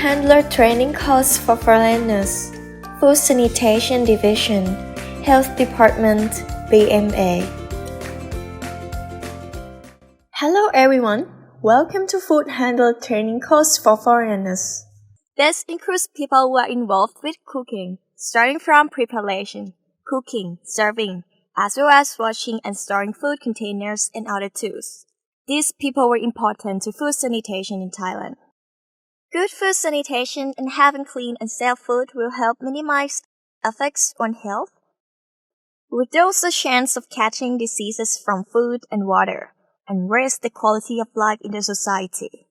Handler Training Course for Foreigners, Food Sanitation Division, Health Department, BMA. Hello everyone, welcome to Food Handler Training Course for Foreigners. This includes people who are involved with cooking, starting from preparation, cooking, serving, as well as washing and storing food containers and other tools. These people were important to food sanitation in Thailand. Good food sanitation and having clean and safe food will help minimize effects on health, reduce the chance of catching diseases from food and water, and raise the quality of life in the society.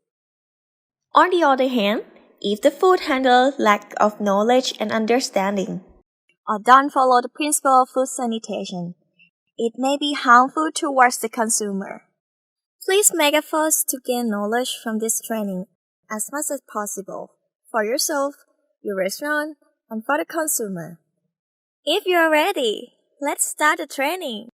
On the other hand, if the food handler lack of knowledge and understanding, or don't follow the principle of food sanitation, it may be harmful towards the consumer. Please make efforts to gain knowledge from this training as much as possible for yourself, your restaurant, and for the consumer. If you are ready, let's start the training.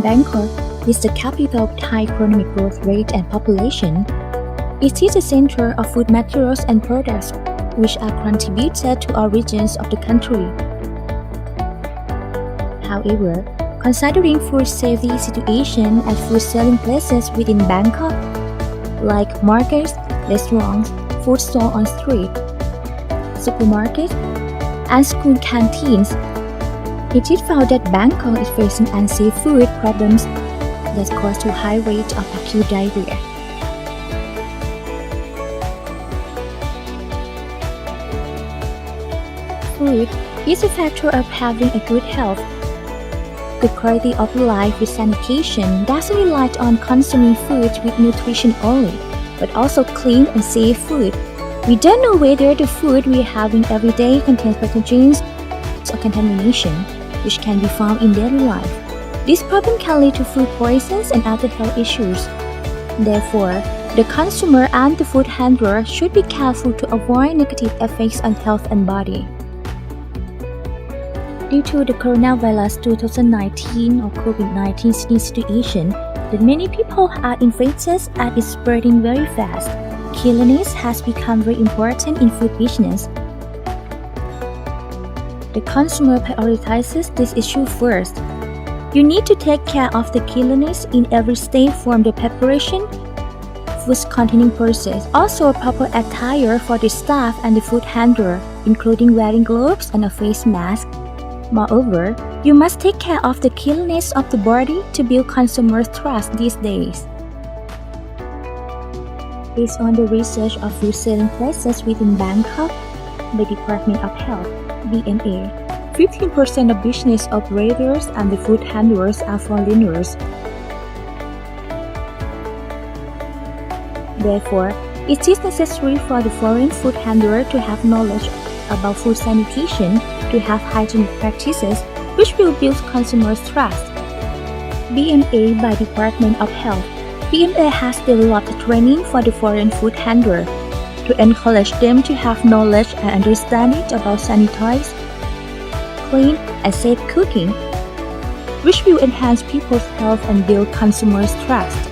Bangkok is the capital of Thai economic growth rate and population. It is a center of food materials and products which are contributed to all regions of the country. However, considering food safety situation at food selling places within Bangkok, like markets, restaurants, food stalls on street, supermarkets, and school canteens, it is found that Bangkok is facing unsafe food problems that cause to high rate of acute diarrhea. Food is a factor of having a good health. Good quality of life with sanitation doesn't rely on consuming food with nutrition only, but also clean and safe food. We don't know whether the food we are having every day contains pathogens or contamination, which can be found in daily life. This problem can lead to food poisons and other health issues. Therefore, the consumer and the food handler should be careful to avoid negative effects on health and body. Due to the coronavirus 2019 or COVID-19 situation, that many people are infected and is spreading very fast, cleanliness has become very important in food business. The consumer prioritizes this issue first. You need to take care of the cleanliness in every stage from the preparation, foods containing process. Also, proper attire for the staff and the food handler, including wearing gloves and a face mask. Moreover, you must take care of the cleanliness of the body to build consumer trust these days. Based on the research of food selling places within Bangkok by Department of Health, BMA, 15% of business operators and the food handlers are foreigners. Therefore, it is necessary for the foreign food handler to have knowledge about food sanitation, to have hygienic practices which will build consumers' trust. BMA by Department of Health, BMA has developed training for the foreign food handler to encourage them to have knowledge and understanding about sanitized, clean, and safe cooking, which will enhance people's health and build consumers' trust.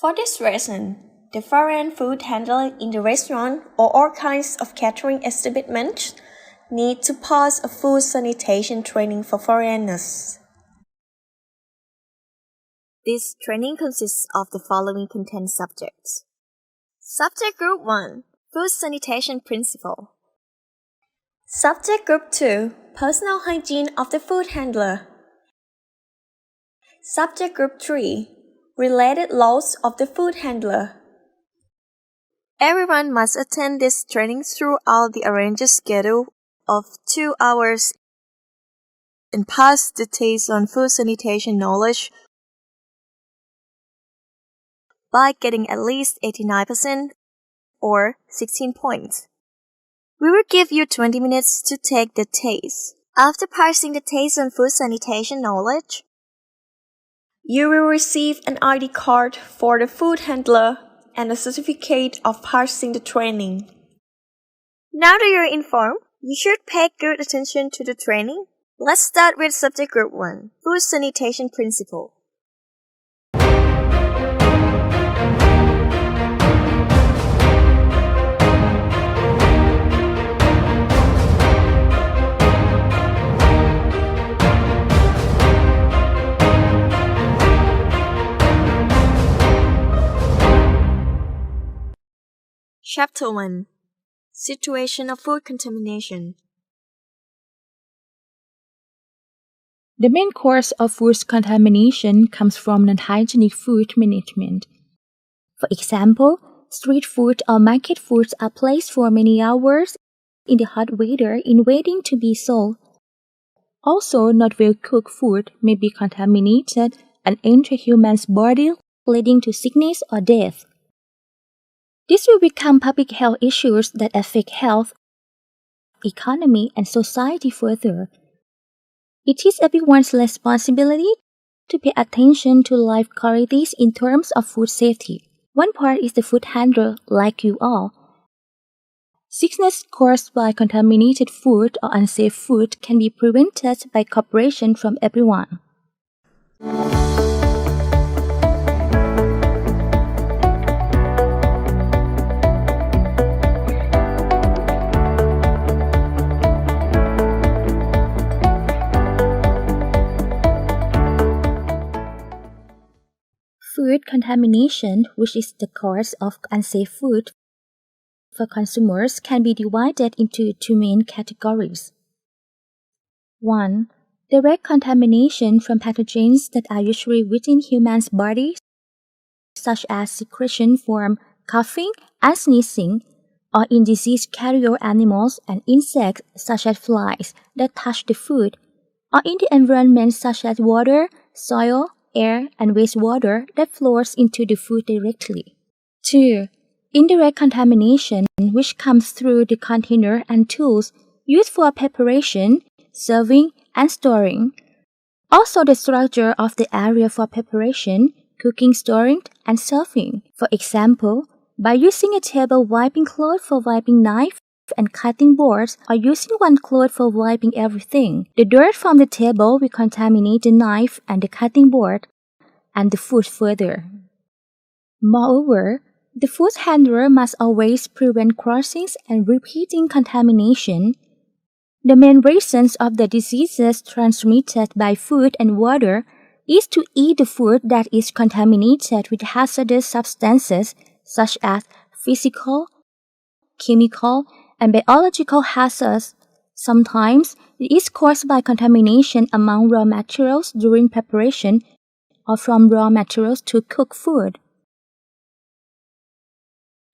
For this reason, the foreign food handler in the restaurant or all kinds of catering establishments need to pass a food sanitation training for foreigners. This training consists of the following content subjects. Subject Group 1, Food Sanitation Principle. Subject Group 2, Personal Hygiene of the Food Handler. Subject Group 3, Related Laws of the Food Handler. Everyone must attend this training throughout the arranged schedule of 2 hours and pass the test on food sanitation knowledge by getting at least 89% or 16 points. We will give you 20 minutes to take the test. After passing the test on food sanitation knowledge, you will receive an ID card for the food handler and a certificate of passing the training. Now that you're informed, you should pay good attention to the training. Let's start with Subject Group 1, Food Sanitation Principle. Chapter 1, Situation of Food Contamination. The main cause of food contamination comes from non-hygienic food management. For example, street food or market foods are placed for many hours in the hot weather in waiting to be sold. Also, not well-cooked food may be contaminated and enter humans' body, leading to sickness or death. This will become public health issues that affect health, economy, and society further. It is everyone's responsibility to pay attention to life qualities in terms of food safety. One part is the food handler, like you all. Sickness caused by contaminated food or unsafe food can be prevented by cooperation from everyone. Food contamination, which is the cause of unsafe food for consumers, can be divided into 2 main categories. 1. Direct contamination from pathogens that are usually within humans' bodies, such as secretion from coughing and sneezing, or in disease carrier animals and insects such as flies that touch the food, or in the environment such as water, soil, air, and wastewater that flows into the food directly. 2. Indirect contamination, which comes through the container and tools used for preparation, serving, and storing. Also the structure of the area for preparation, cooking, storing, and serving. For example, by using a table wiping cloth for wiping knife and cutting boards, or using one cloth for wiping everything. The dirt from the table will contaminate the knife and the cutting board and the food further. Moreover, the food handler must always prevent crossings and repeating contamination. The main reasons of the diseases transmitted by food and water is to eat the food that is contaminated with hazardous substances such as physical, chemical, and biological hazards. Sometimes it is caused by contamination among raw materials during preparation or from raw materials to cook food.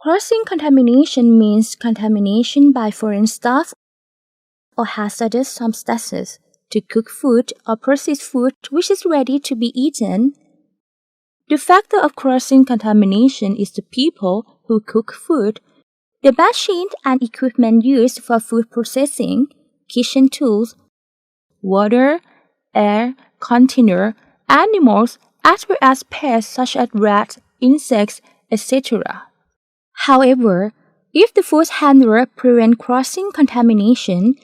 Crossing contamination means contamination by foreign stuff or hazardous substances to cook food or process food which is ready to be eaten. The factor of crossing contamination is the people who cook food, the machines and equipment used for food processing, kitchen tools, water, air, container, animals, as well as pests such as rats, insects, etc. However, if the food handler prevents crossing contamination,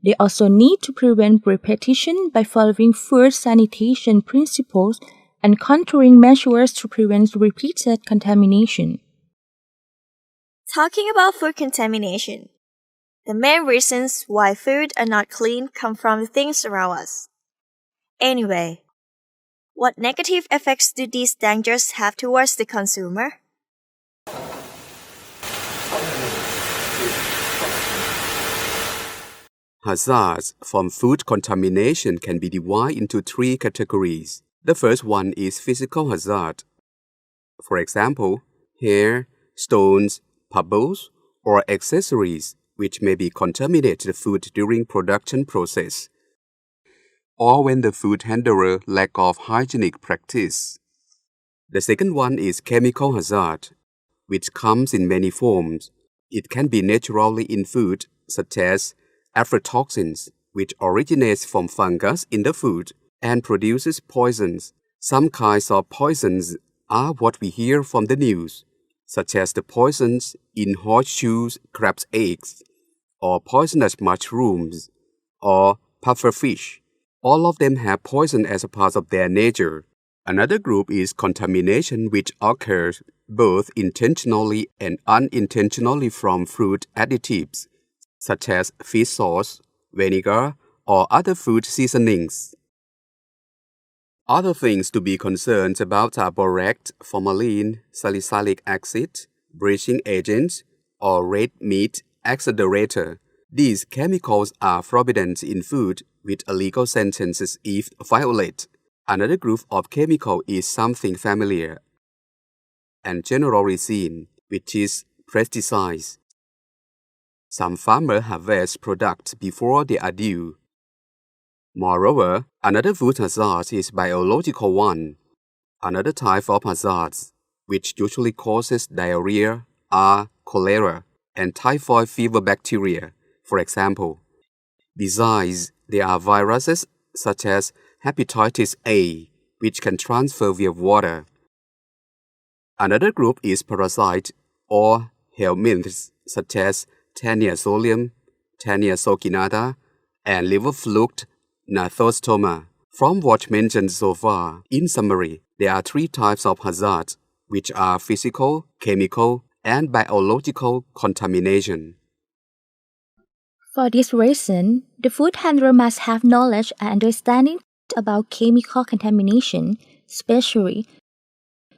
they also need to prevent repetition by following food sanitation principles and controlling measures to prevent repeated contamination. Talking about food contamination, The main reasons why food are not clean come from the things around us. Anyway, what negative effects do these dangers have towards the consumer? Hazards from food contamination can be divided into three categories. The first one is physical hazard. For example, hair, stones, pebbles, or accessories which may be contaminate the food during production process, or when the food handler lack of hygienic practice. The second one is chemical hazard, which comes in many forms. It can be naturally in food, such as aflatoxins, which originates from fungus in the food and produces poisons. Some kinds of poisons are what we hear from the news, such as the poisons in horseshoes crab's eggs, or poisonous mushrooms, or pufferfish. All of them have poison as a part of their nature. Another group is contamination which occurs both intentionally and unintentionally from food additives, such as fish sauce, vinegar, or other food seasonings. Other things to be concerned about are borax, formalin, salicylic acid, bleaching agents, or red meat accelerator. These chemicals are forbidden in food with a legal sentence if violated. Another group of chemical is something familiar and generally seen, which is pesticides. Some farmers harvest products before they are due. Moreover, another food hazard is biological one. Another type of hazards, which usually causes diarrhea, are cholera and typhoid fever bacteria, for example. Besides, there are viruses such as hepatitis A, which can transfer via water. Another group is parasites or helminths such as Taenia solium, Taenia socinata, and liver fluke Gnathostoma. From what mentioned so far, in summary, there are three types of hazards, which are physical, chemical, and biological contamination. For this reason, the food handler must have knowledge and understanding about chemical contamination, especially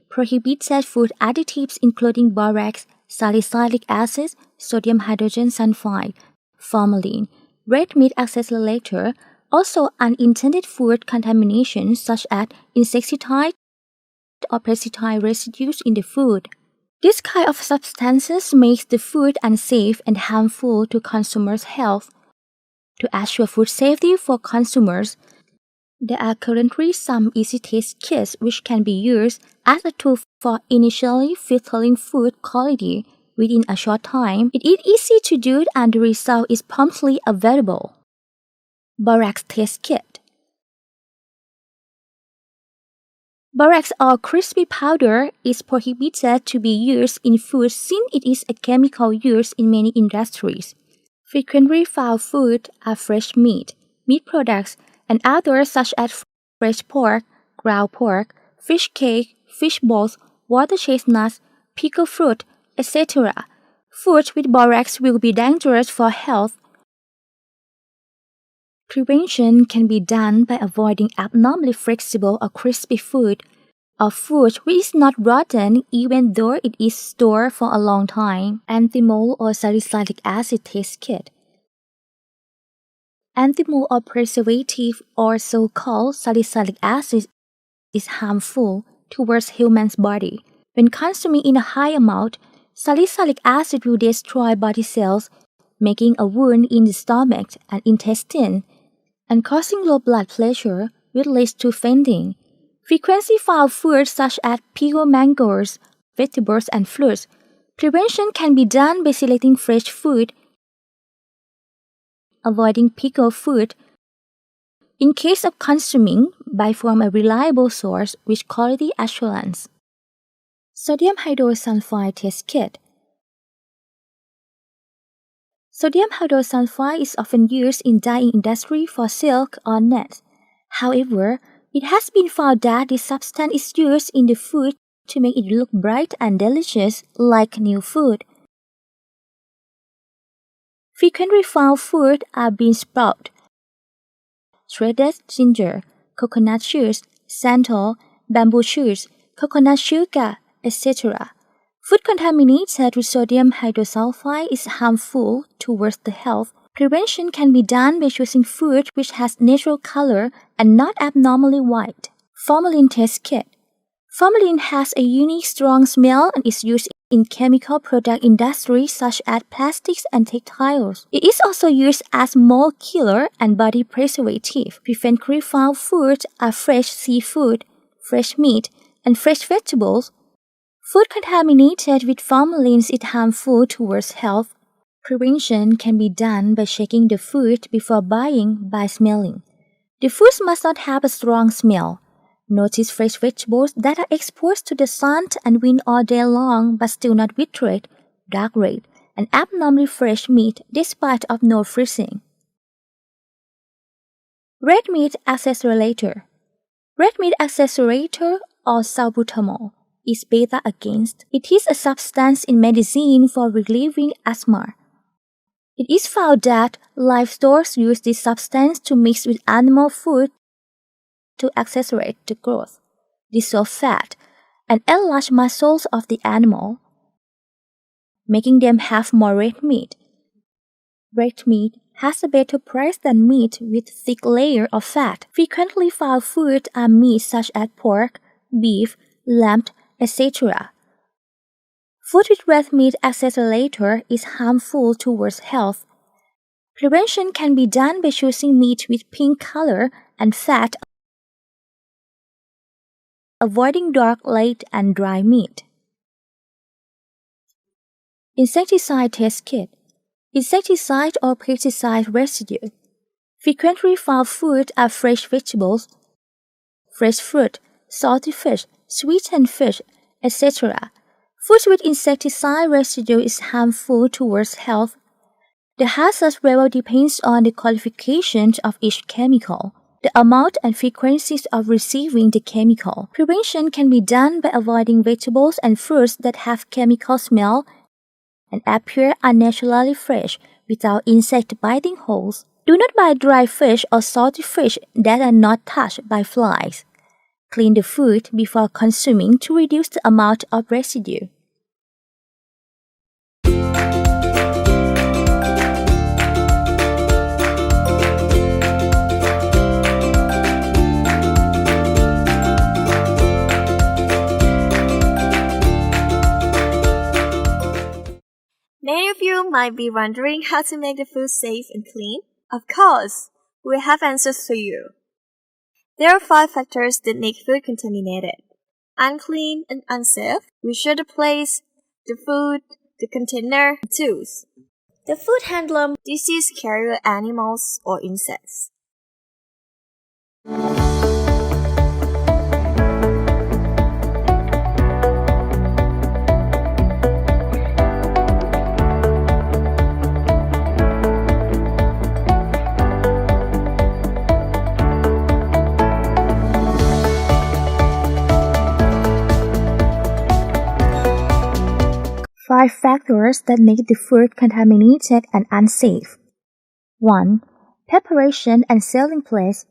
prohibited food additives including borax, salicylic acid, sodium hydrogen sulfide, formalin, red meat accelerator, also unintended food contamination such as insecticide or pesticide residues in the food. This kind of substances makes the food unsafe and harmful to consumers' health. To assure food safety for consumers, there are currently some easy test kits which can be used as a tool for initially filtering food quality. Within a short time, it is easy to do and the result is promptly available. Borax Test Kit. Borax or crispy powder is prohibited to be used in food since it is a chemical used in many industries. Frequently found food are fresh meat, meat products, and others such as fresh pork, ground pork, fish cake, fish balls, water chestnuts, pickled fruit, etc. Food with borax will be dangerous for health. Prevention can be done by avoiding abnormally flexible or crispy food, or food which is not rotten even though it is stored for a long time. Anthimol or salicylic acid test kit. Anthimol or preservative or so-called salicylic acid is harmful towards human's body. When consuming in a high amount, salicylic acid will destroy body cells, making a wound in the stomach and intestine, and causing low blood pressure, which leads to fainting. Frequently found foods such as pickled mangoes, vegetables, and fruits. Prevention can be done by selecting fresh food, avoiding pickled food. In case of consuming, buy from a reliable source with quality assurance. Sodium hydrosulfide test kit. Sodium hydrosulfide is often used in dyeing industry for silk or nets. However, it has been found that this substance is used in the food to make it look bright and delicious like new food. Frequently found food are bean sprout, shredded ginger, coconut shoots, xanthan, bamboo shoots, coconut sugar, etc. Food contaminated with sodium hydrosulfide is harmful towards the health. Prevention can be done by choosing food which has natural color and not abnormally white. Formalin test kit. Formalin has a unique strong smell and is used in chemical product industries such as plastics and textiles. It is also used as mold killer and body preservative. Frequently found foods are fresh seafood, fresh meat, and fresh vegetables. Food contaminated with formalin is harmful towards health. Prevention can be done by checking the food before buying by smelling. The foods must not have a strong smell. Notice fresh vegetables that are exposed to the sun and wind all day long but still not withered, dark red, and abnormally fresh meat despite of no freezing. Red meat accelerator. Red meat accelerator or salbutamol is beta against. It is a substance in medicine for relieving asthma. It is found that livestock use this substance to mix with animal food to accelerate the growth, dissolve fat, and enlarge muscles of the animal, making them have more red meat. Red meat has a better price than meat with thick layer of fat. Frequently found foods are meats such as pork, beef, lamb, etc. Food with red meat accelerator is harmful towards health. Prevention can be done by choosing meat with pink color and fat, avoiding dark, light, and dry meat. Insecticide test kit. Insecticide or pesticide residue. Frequently found foods are fresh vegetables, fresh fruit, salty fish, sweetened fish, etc. Food with insecticide residue is harmful towards health. The hazard level depends on the qualifications of each chemical, the amount and frequencies of receiving the chemical. Prevention can be done by avoiding vegetables and fruits that have chemical smell and appear unnaturally fresh without insect biting holes. Do not buy dry fish or salty fish that are not touched by flies. Clean the food before consuming to reduce the amount of residue. Many of you might be wondering how to make the food safe and clean. Of course, we have answers for you. There are 5 factors that make food contaminated: unclean and unsafe, which are the place, the food, the container, and tools. The food handler, disease carrier animals or insects. Five factors that make the food contaminated and unsafe. 1. Preparation and selling place.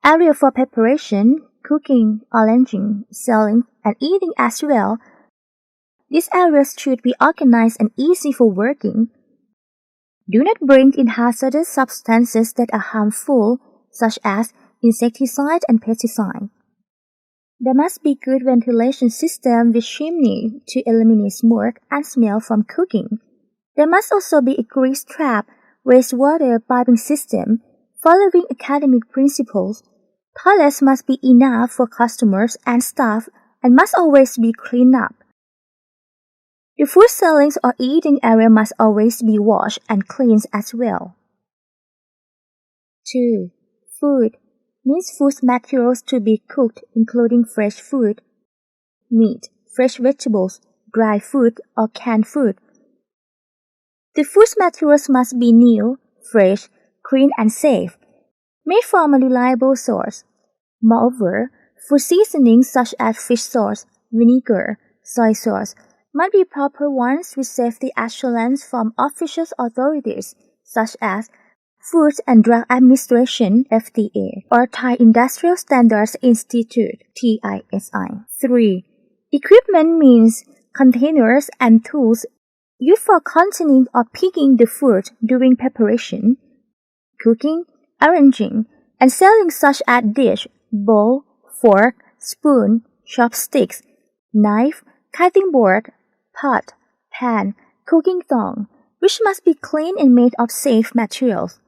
Area for preparation, cooking, arranging, selling, and eating as well. These areas should be organized and easy for working. Do not bring in hazardous substances that are harmful, such as insecticide and pesticide. There must be good ventilation system with chimney to eliminate smoke and smell from cooking. There must also be a grease trap, wastewater piping system, following academic principles. Toilets must be enough for customers and staff and must always be cleaned up. The food selling or eating area must always be washed and cleaned as well. 2. Food. Means food materials to be cooked, including fresh food, meat, fresh vegetables, dry food, or canned food. The food materials must be new, fresh, clean, and safe, made from a reliable source. Moreover, food seasonings such as fish sauce, vinegar, soy sauce must be proper ones with safety assurance from official authorities such as Food and Drug Administration (FDA) or Thai Industrial Standards Institute (TISI). 3. Equipment means containers and tools used for containing or picking the food during preparation, cooking, arranging, and selling such as dish, bowl, fork, spoon, chopsticks, knife, cutting board, pot, pan, cooking tongue, which must be clean and made of safe materials.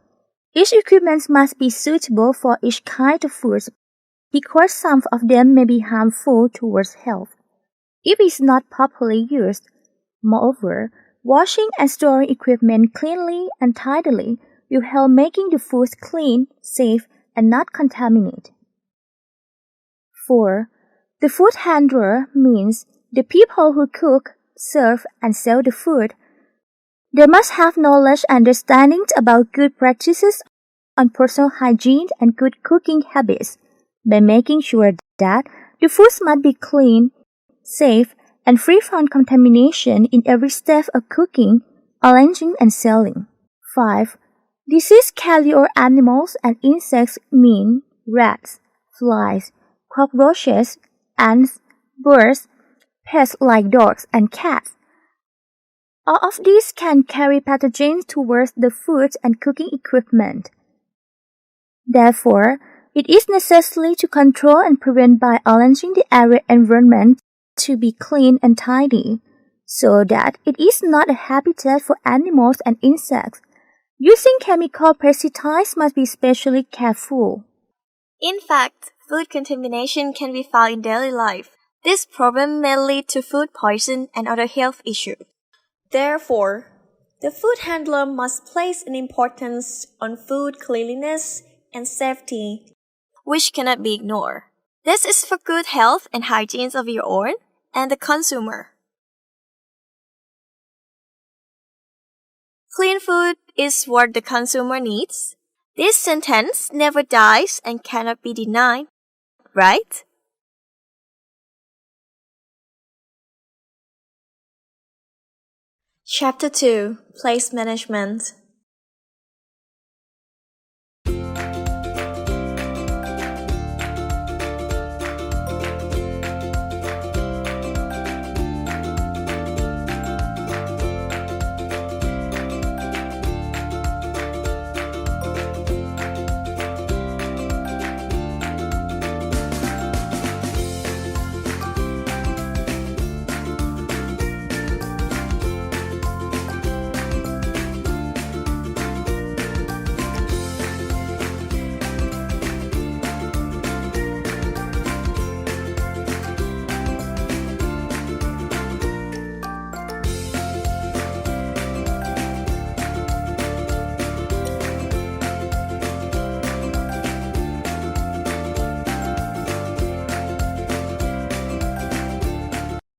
Each equipment must be suitable for each kind of food because some of them may be harmful towards health if it is not properly used. Moreover, washing and storing equipment cleanly and tidily will help making the food clean, safe, and not contaminated. 4. The food handler means the people who cook, serve, and sell the food. They must have knowledge and understanding about good practices on personal hygiene and good cooking habits by making sure that the foods must be clean, safe, and free from contamination in every step of cooking, arranging, and selling. 5. Disease-carrier animals and insects mean rats, flies, cockroaches, ants, birds, pests like dogs and cats. All of these can carry pathogens towards the food and cooking equipment. Therefore, it is necessary to control and prevent by arranging the area environment to be clean and tidy, so that it is not a habitat for animals and insects. Using chemical pesticides must be especially careful. In fact, food contamination can be found in daily life. This problem may lead to food poison and other health issues. Therefore, the food handler must place an importance on food cleanliness and safety, which cannot be ignored. This is for good health and hygiene of your own and the consumer. Clean food is what the consumer needs. This sentence never dies and cannot be denied, right? Chapter 2: Place Management.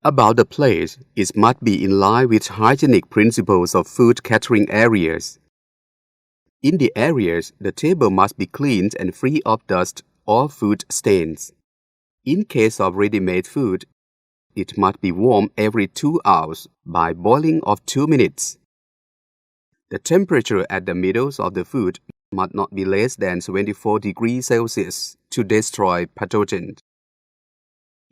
About the place, it must be in line with hygienic principles of food catering areas. In the areas, the table must be cleaned and free of dust or food stains. In case of ready-made food, it must be warmed every 2 hours by boiling of 2 minutes. The temperature at the middle of the food must not be less than 24 degrees Celsius to destroy pathogens.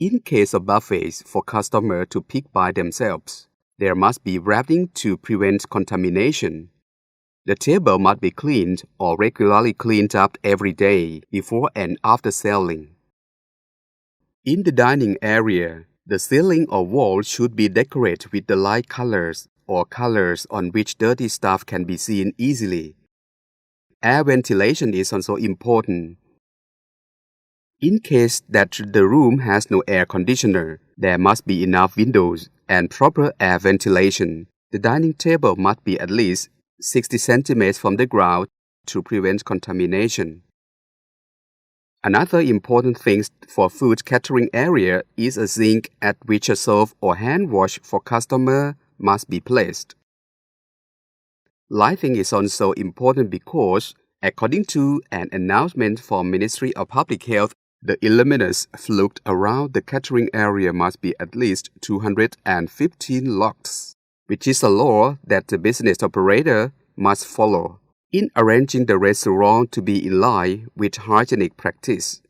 In case of buffets for customers to pick by themselves, there must be wrapping to prevent contamination. The table must be cleaned or regularly cleaned up every day before and after selling. In the dining area, the ceiling or wall should be decorated with the light colors or colors on which dirty stuff can be seen easily. Air ventilation is also important. In case that the room has no air conditioner, there must be enough windows and proper air ventilation. The dining table must be at least 60 centimeters from the ground to prevent contamination. Another important thing for food catering area is a sink at which a soap or hand wash for customer must be placed. Lighting is also important because, according to an announcement from Ministry of Public Health The illuminous flute around the catering area must be at least 215 lux, which is a law that the business operator must follow in arranging the restaurant to be in line with hygienic practice.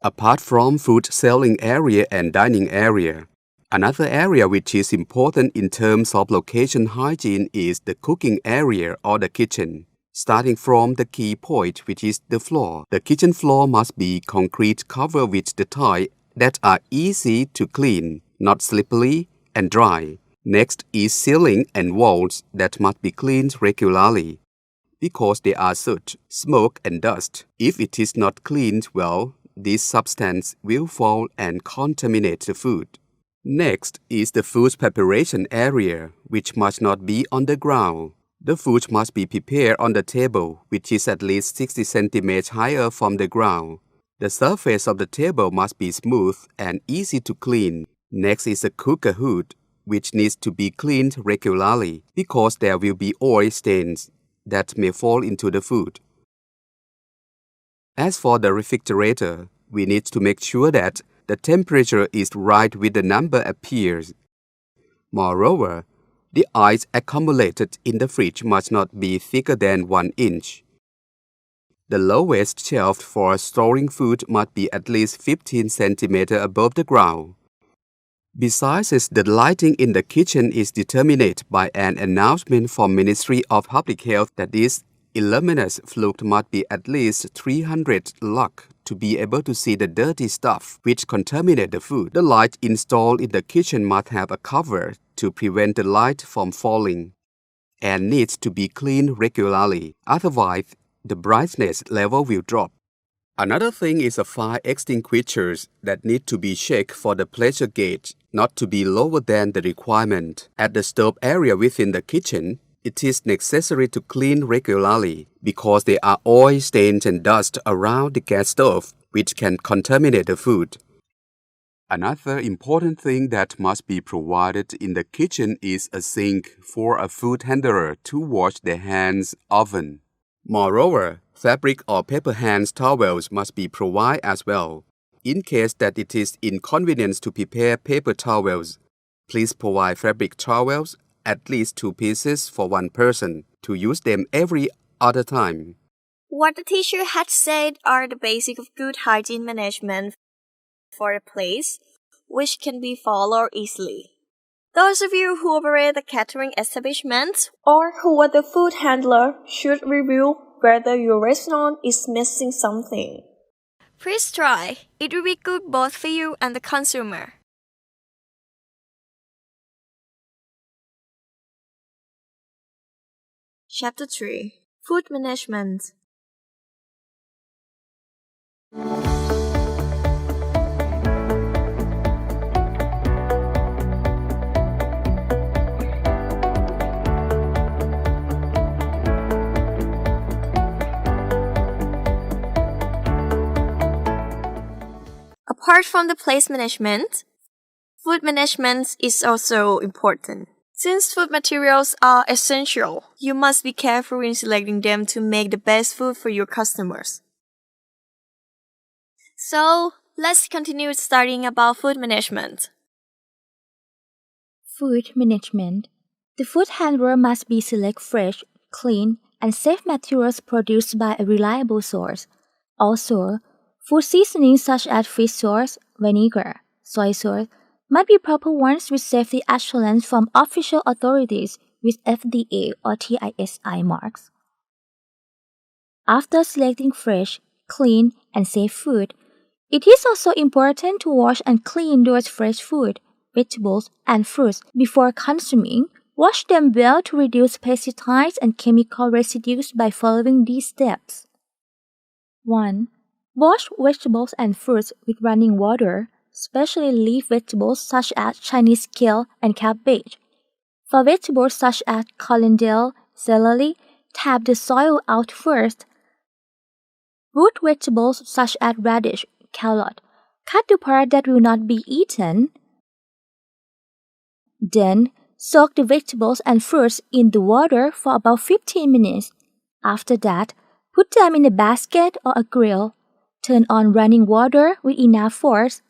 Apart from food selling area and dining area, another area which is important in terms of location hygiene is the cooking area or the kitchen. Starting from the key point, which is the floor. The kitchen floor must be concrete covered with the tiles that are easy to clean, not slippery and dry. Next is ceiling and walls that must be cleaned regularly, because they are soot, smoke and dust. If it is not cleaned well, this substance will fall and contaminate the food. Next is the food preparation area, which must not be on the ground. The food must be prepared on the table, which is at least 60 cm higher from the ground. The surface of the table must be smooth and easy to clean. Next is the cooker hood, which needs to be cleaned regularly because there will be oil stains that may fall into the food. As for the refrigerator, we need to make sure that the temperature is right when the number appears. Moreover, the ice accumulated in the fridge must not be thicker than 1 inch. The lowest shelf for storing food must be at least 15 cm above the ground. Besides, the lighting in the kitchen is determined by an announcement from Ministry of Public Health that this illuminous flute must be at least 300 lux to be able to see the dirty stuff which contaminate the food. The light installed in the kitchen must have a cover to prevent the light from falling and needs to be cleaned regularly. Otherwise, the brightness level will drop. Another thing is the fire extinguishers that need to be checked for the pressure gauge not to be lower than the requirement. At the stove area within the kitchen, it is necessary to clean regularly because there are oil stains and dust around the gas stove which can contaminate the food. Another important thing that must be provided in the kitchen is a sink for a food handler to wash their hands often. Moreover, fabric or paper hand towels must be provided as well. In case that it is inconvenient to prepare paper towels, please provide fabric towels, at least 2 pieces for one person, to use them every other time. What the teacher had said are the basics of good hygiene management for a place, which can be followed easily. Those of you who operate a catering establishment or who are the food handler should review whether your restaurant is missing something. Please try. It will be good both for you and the consumer. Chapter 3. Food Management. Apart from the place management, food management is also important. Since food materials are essential, you must be careful in selecting them to make the best food for your customers. So, let's continue studying about food management. Food management. The food handler must select fresh, clean, and safe materials produced by a reliable source. Also, food seasonings such as fish sauce, vinegar, soy sauce must be proper ones with safety assurance from official authorities with FDA or TISI marks. After selecting fresh, clean, and safe food, it is also important to wash and clean those fresh food, vegetables, and fruits before consuming. Wash them well to reduce pesticides and chemical residues by following these steps. 1. Wash vegetables and fruits with running water, especially leaf vegetables such as Chinese kale and cabbage. For vegetables such as coriander, celery, tap the soil out first. Root vegetables such as radish, carrot, cut the part that will not be eaten. Then, soak the vegetables and fruits in the water for about 15 minutes. After that, put them in a basket or a grill. Turn on running water with enough force.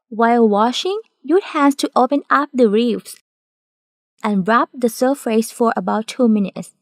While washing, use hands to open up the ribs and rub the surface for about 2 minutes.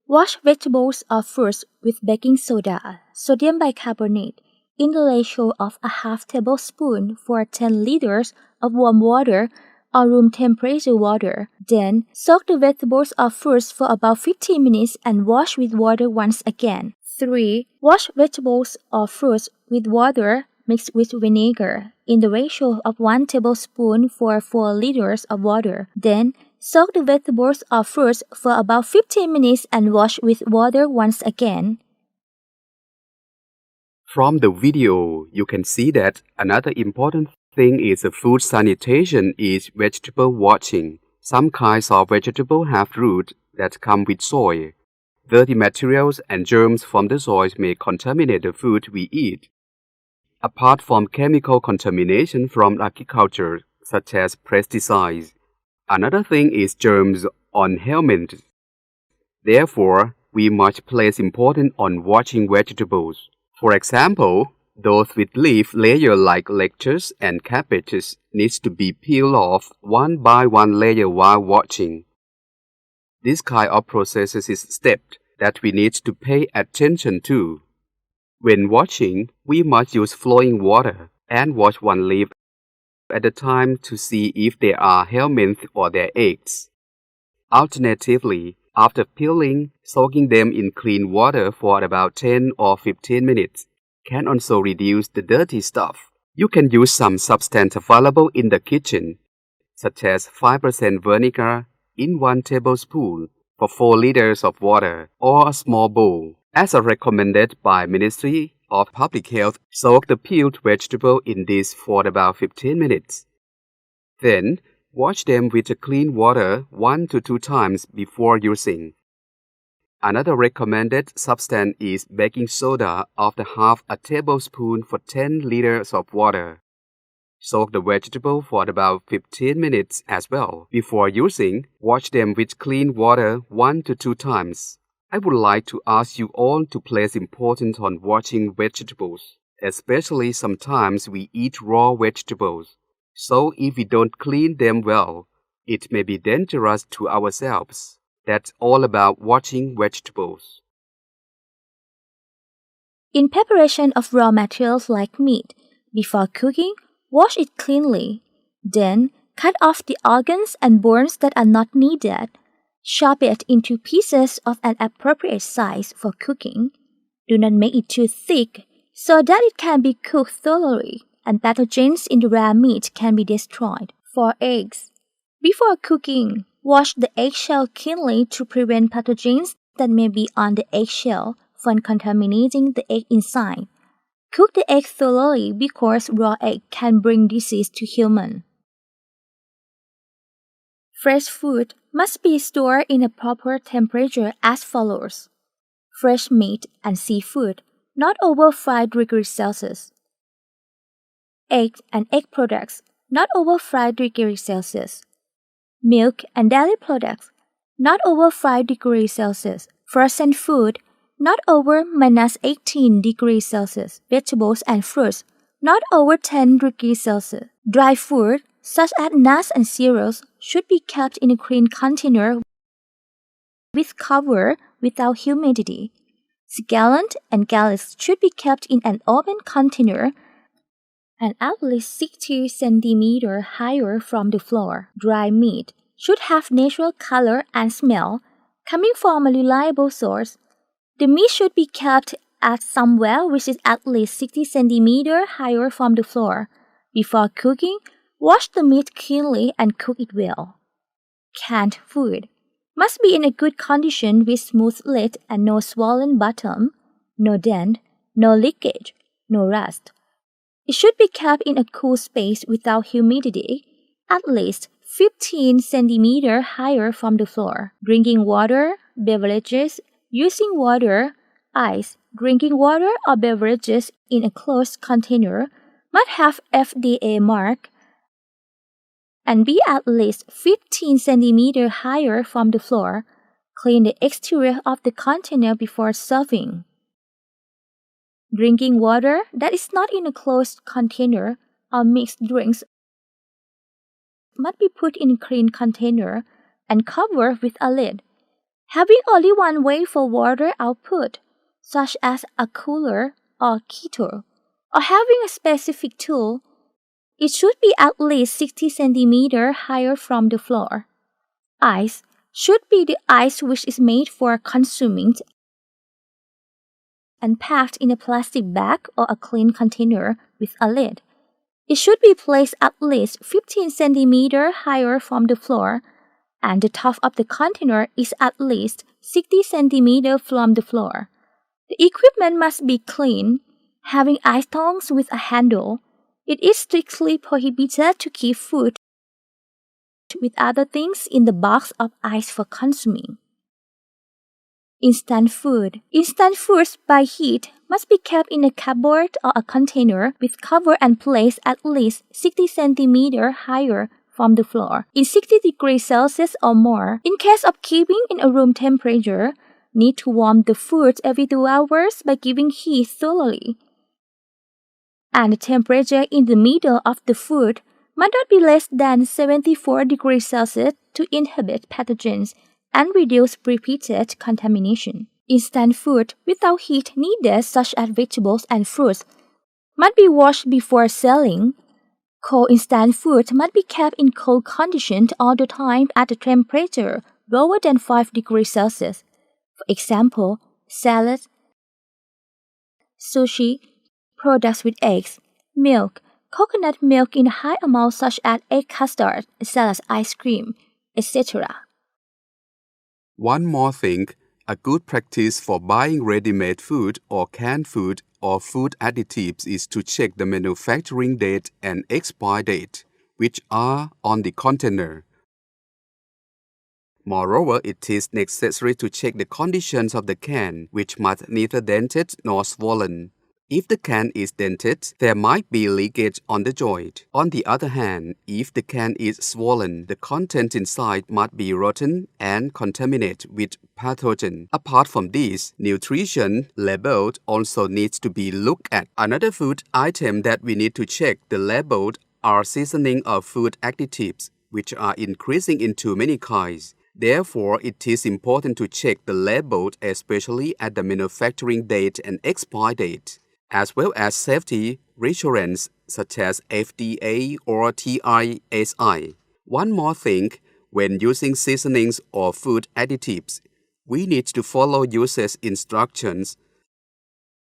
Wash vegetables or fruits with baking soda, sodium bicarbonate, in the ratio of a half tablespoon for 10 liters of warm water or room temperature water. Then, soak the vegetables or fruits for about 15 minutes and wash with water once again. 3. Wash vegetables or fruits with water mixed with vinegar in the ratio of 1 tablespoon for 4 liters of water. Then, soak the vegetables or fruits for about 15 minutes and wash with water once again. From the video, you can see that another important thing is food sanitation is vegetable washing. Some kinds of vegetable have roots that come with soil. Dirty materials and germs from the soil may contaminate the food we eat. Apart from chemical contamination from agriculture, such as pesticides, another thing is germs on helminths. Therefore, we must place importance on washing vegetables. For example, those with leaf layer like lettuce and cabbages needs to be peeled off one by one layer while washing. This kind of process is steps that we need to pay attention to. When washing, we must use flowing water and wash one leaf at a time to see if there are helminths or their eggs. Alternatively, after peeling, soaking them in clean water for about 10 or 15 minutes can also reduce the dirty stuff. You can use some substance available in the kitchen, such as 5% vinegar in 1 tablespoon for 4 liters of water or a small bowl. As recommended by Ministry of Public Health, soak the peeled vegetable in this for about 15 minutes. Then, wash them with clean water 1 to 2 times before using. Another recommended substance is baking soda of half a tablespoon for 10 liters of water. Soak the vegetable for about 15 minutes as well. Before using, wash them with clean water 1 to 2 times. I would like to ask you all to place importance on washing vegetables, especially sometimes we eat raw vegetables. So if we don't clean them well, it may be dangerous to ourselves. That's all about washing vegetables. In preparation of raw materials like meat, before cooking, wash it cleanly. Then, cut off the organs and bones that are not needed. Chop it into pieces of an appropriate size for cooking. Do not make it too thick so that it can be cooked thoroughly and pathogens in the raw meat can be destroyed. For eggs, before cooking, wash the eggshell cleanly to prevent pathogens that may be on the eggshell from contaminating the egg inside. Cook the egg thoroughly because raw egg can bring disease to humans. Fresh food must be stored in a proper temperature as follows. Fresh meat and seafood, not over 5 degrees Celsius. Eggs and egg products, not over 5 degrees Celsius. Milk and dairy products, not over 5 degrees Celsius. Frozen food, not over -18 degrees Celsius. Vegetables and fruits, not over 10 degrees Celsius. Dry food, such as nuts and cereals, should be kept in a clean container with cover without humidity. Scallions and garlics should be kept in an open container and at least 60 centimeters higher from the floor. Dry meat should have natural color and smell, coming from a reliable source. The meat should be kept at somewhere which is at least 60 centimeters higher from the floor. Before cooking, wash the meat cleanly and cook it well. Canned food must be in a good condition with smooth lid and no swollen bottom, no dent, no leakage, no rust. It should be kept in a cool space without humidity, at least 15 centimeters higher from the floor. Drinking water, beverages, using water, ice, drinking water or beverages in a closed container must have FDA mark and be at least 15 centimeters higher from the floor. Clean the exterior of the container before serving. Drinking water that is not in a closed container or mixed drinks must be put in a clean container and covered with a lid. Having only one way for water output, such as a cooler or kettle, or having a specific tool, it should be at least 60 centimeters higher from the floor. Ice should be the ice which is made for consuming and packed in a plastic bag or a clean container with a lid. It should be placed at least 15 centimeters higher from the floor, and the top of the container is at least 60 centimeters from the floor. The equipment must be clean, having ice tongs with a handle. It is strictly prohibited to keep food with other things in the box of ice for consuming. Instant food. Instant foods by heat must be kept in a cupboard or a container with cover and placed at least 60 centimeters higher from the floor in 60 degrees Celsius or more. In case of keeping in a room temperature, need to warm the food every 2 hours by giving heat thoroughly. And the temperature in the middle of the food must not be less than 74 degrees Celsius to inhibit pathogens and reduce repeated contamination. Instant food without heat needed, such as vegetables and fruits, must be washed before selling. Cold instant food must be kept in cold conditions all the time at a temperature lower than 5 degrees Celsius. For example, salad, sushi, products with eggs, milk, coconut milk in high amounts such as egg custard, as well as ice cream, etc. One more thing, a good practice for buying ready-made food or canned food or food additives is to check the manufacturing date and expire date, which are on the container. Moreover, it is necessary to check the conditions of the can, which must neither dented nor swollen. If the can is dented, there might be leakage on the joint. On the other hand, if the can is swollen, the content inside must be rotten and contaminated with pathogen. Apart from this, nutrition label also needs to be looked at. Another food item that we need to check the label are seasoning of food additives, which are increasing into many kinds. Therefore, it is important to check the label, especially at the manufacturing date and expire date, as well as safety reassurance such as FDA or TISI. One more thing, when using seasonings or food additives, we need to follow usage instructions.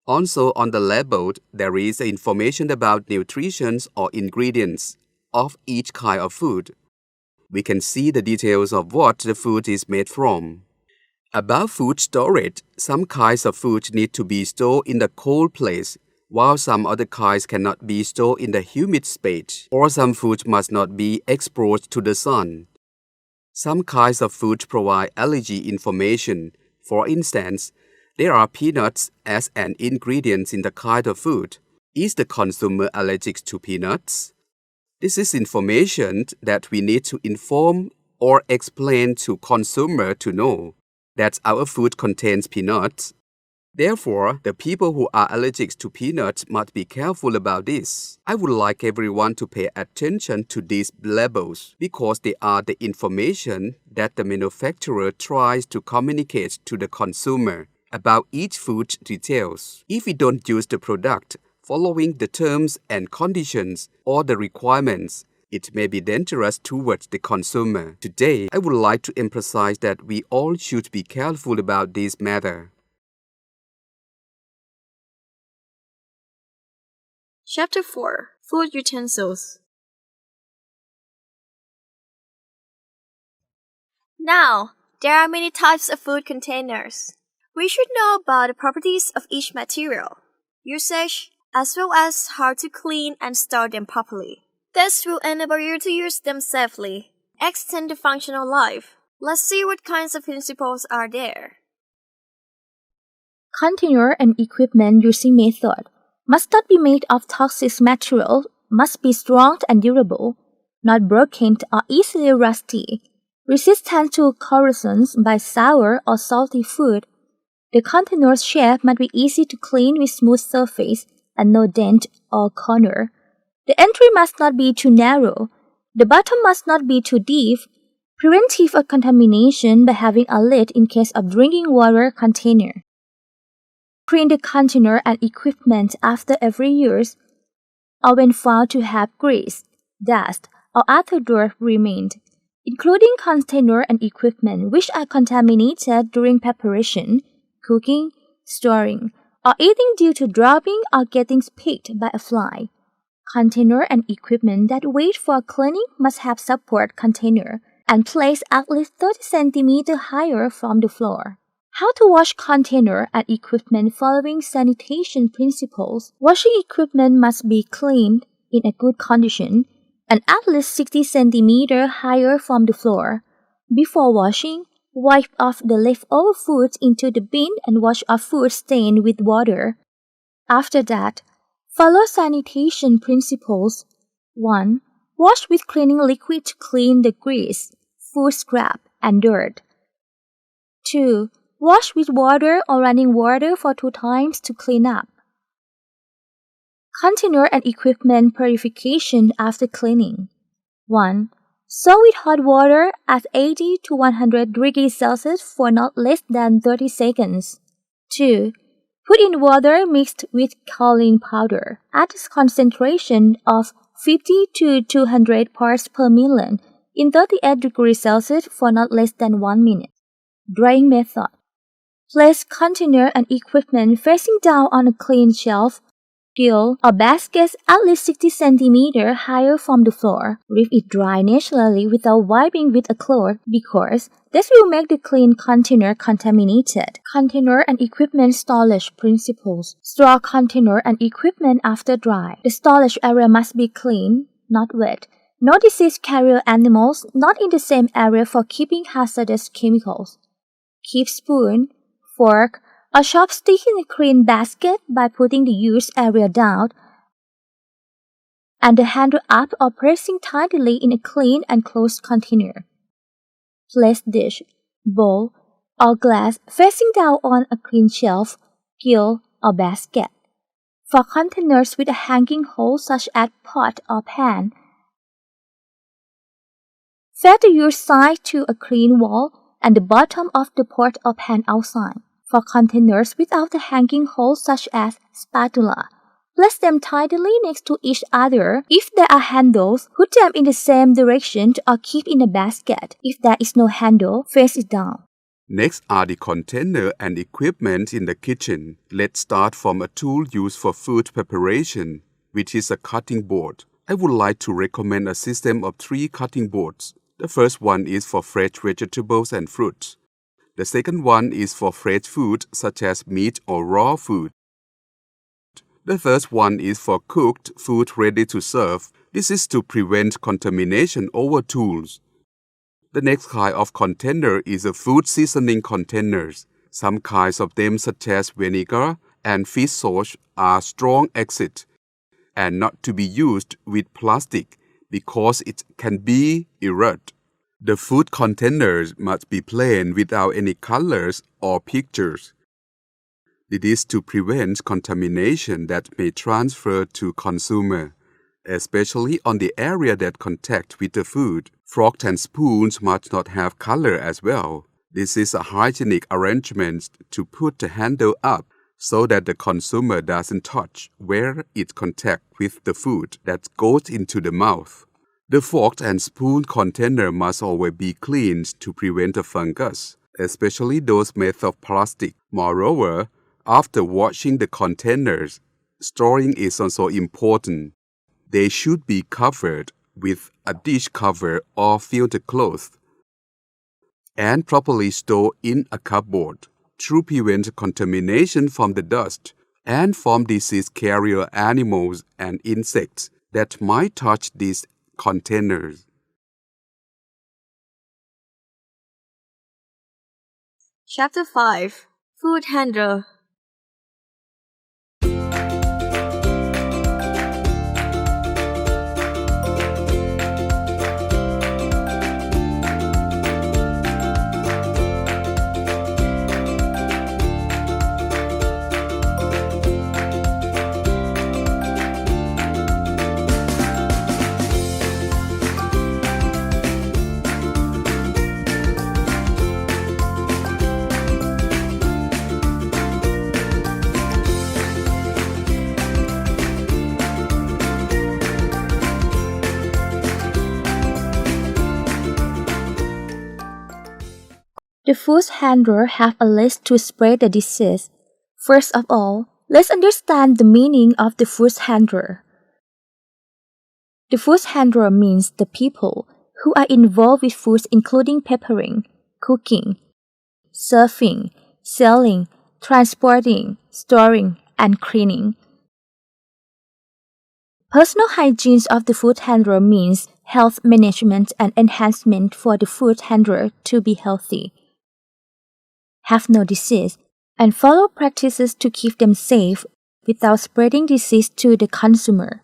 Also on the label, there is information about nutrition or ingredients of each kind of food. We can see the details of what the food is made from. About food storage, some kinds of food need to be stored in a cold place, while some other kinds cannot be stored in the humid space, or some food must not be exposed to the sun. Some kinds of food provide allergy information. For instance, there are peanuts as an ingredient in the kind of food. Is the consumer allergic to peanuts? This is information that we need to inform or explain to consumer to know that our food contains peanuts. Therefore, the people who are allergic to peanuts must be careful about this. I would like everyone to pay attention to these labels because they are the information that the manufacturer tries to communicate to the consumer about each food details. If we don't use the product following the terms and conditions or the requirements, it may be dangerous towards the consumer. Today, I would like to emphasize that we all should be careful about this matter. Chapter 4. Food Utensils. Now, there are many types of food containers. We should know about the properties of each material, usage, as well as how to clean and store them properly. This will enable you to use them safely, extend the functional life. Let's see what kinds of principles are there. Container and equipment using method must not be made of toxic material, must be strong and durable, not broken or easily rusty, resistant to corrosion by sour or salty food, The container's shape must be easy to clean with smooth surface and no dent or corner. The entry must not be too narrow. The bottom must not be too deep. Preventive of contamination by having a lid in case of drinking water container. Clean the container and equipment after every use, or when found to have grease, dust, or other dirt remained, including container and equipment which are contaminated during preparation, cooking, storing, or eating due to dropping or getting picked by a fly. Container and equipment that wait for cleaning must have support container and placed at least 30 cm higher from the floor. How to wash container and equipment following sanitation principles. Washing equipment must be cleaned in a good condition and at least 60 cm higher from the floor. Before washing, wipe off the leftover food into the bin and wash off food stain with water. After that, follow sanitation principles. 1. Wash with cleaning liquid to clean the grease, food scrap, and dirt. 2. Wash with water or running water for 2 times to clean up. Container and equipment purification after cleaning. 1. Soak with hot water at 80 to 100 degrees Celsius for not less than 30 seconds. 2. Put in water mixed with kaolin powder at a concentration of 50 to 200 parts per million in 38 degrees Celsius for not less than 1 minute. Drying method. Place container and equipment facing down on a clean shelf, gill, or basket at least 60 cm higher from the floor. Leave it dry naturally without wiping with a cloth because this will make the clean container contaminated. Container and equipment storage principles. Store container and equipment after dry. The storage area must be clean, not wet. No disease carrier animals not in the same area for keeping hazardous chemicals. Keep spoon, fork, or chopstick in a clean basket by putting the used area down and the handle up or pressing tightly in a clean and closed container. Place dish, bowl, or glass facing down on a clean shelf, gill, or basket. For containers with a hanging hole such as pot or pan, set the used side to a clean wall and the bottom of the pot or pan outside. For containers without a hanging hole such as spatula, place them tidily next to each other. If there are handles, put them in the same direction or keep in a basket. If there is no handle, face it down. Next are the container and equipment in the kitchen. Let's start from a tool used for food preparation, which is a cutting board. I would like to recommend a system of 3 cutting boards. The first one is for fresh vegetables and fruits. The second one is for fresh food such as meat or raw food. The third one is for cooked food ready to serve. This is to prevent contamination over tools. The next kind of container is a food seasoning containers. Some kinds of them such as vinegar and fish sauce are strong acid and not to be used with plastic because it can be erode. The food containers must be plain without any colors or pictures. It is to prevent contamination that may transfer to consumer, especially on the area that contact with the food. Forks and spoons must not have color as well. This is a hygienic arrangement to put the handle up so that the consumer doesn't touch where it contacts with the food that goes into the mouth. The fork and spoon container must always be cleaned to prevent a fungus, especially those made of plastic. Moreover, after washing the containers, storing is also important. They should be covered with a dish cover or filter cloth and properly stored in a cupboard to prevent contamination from the dust and from disease carrier animals and insects that might touch these containers. Chapter 5. Food Handler. The food handler have a list to spread the disease. First of all, let's understand the meaning of the food handler. The food handler means the people who are involved with foods including preparing, cooking, serving, selling, transporting, storing, and cleaning. Personal hygiene of the food handler means health management and enhancement for the food handler to be healthy, have no disease, and follow practices to keep them safe without spreading disease to the consumer.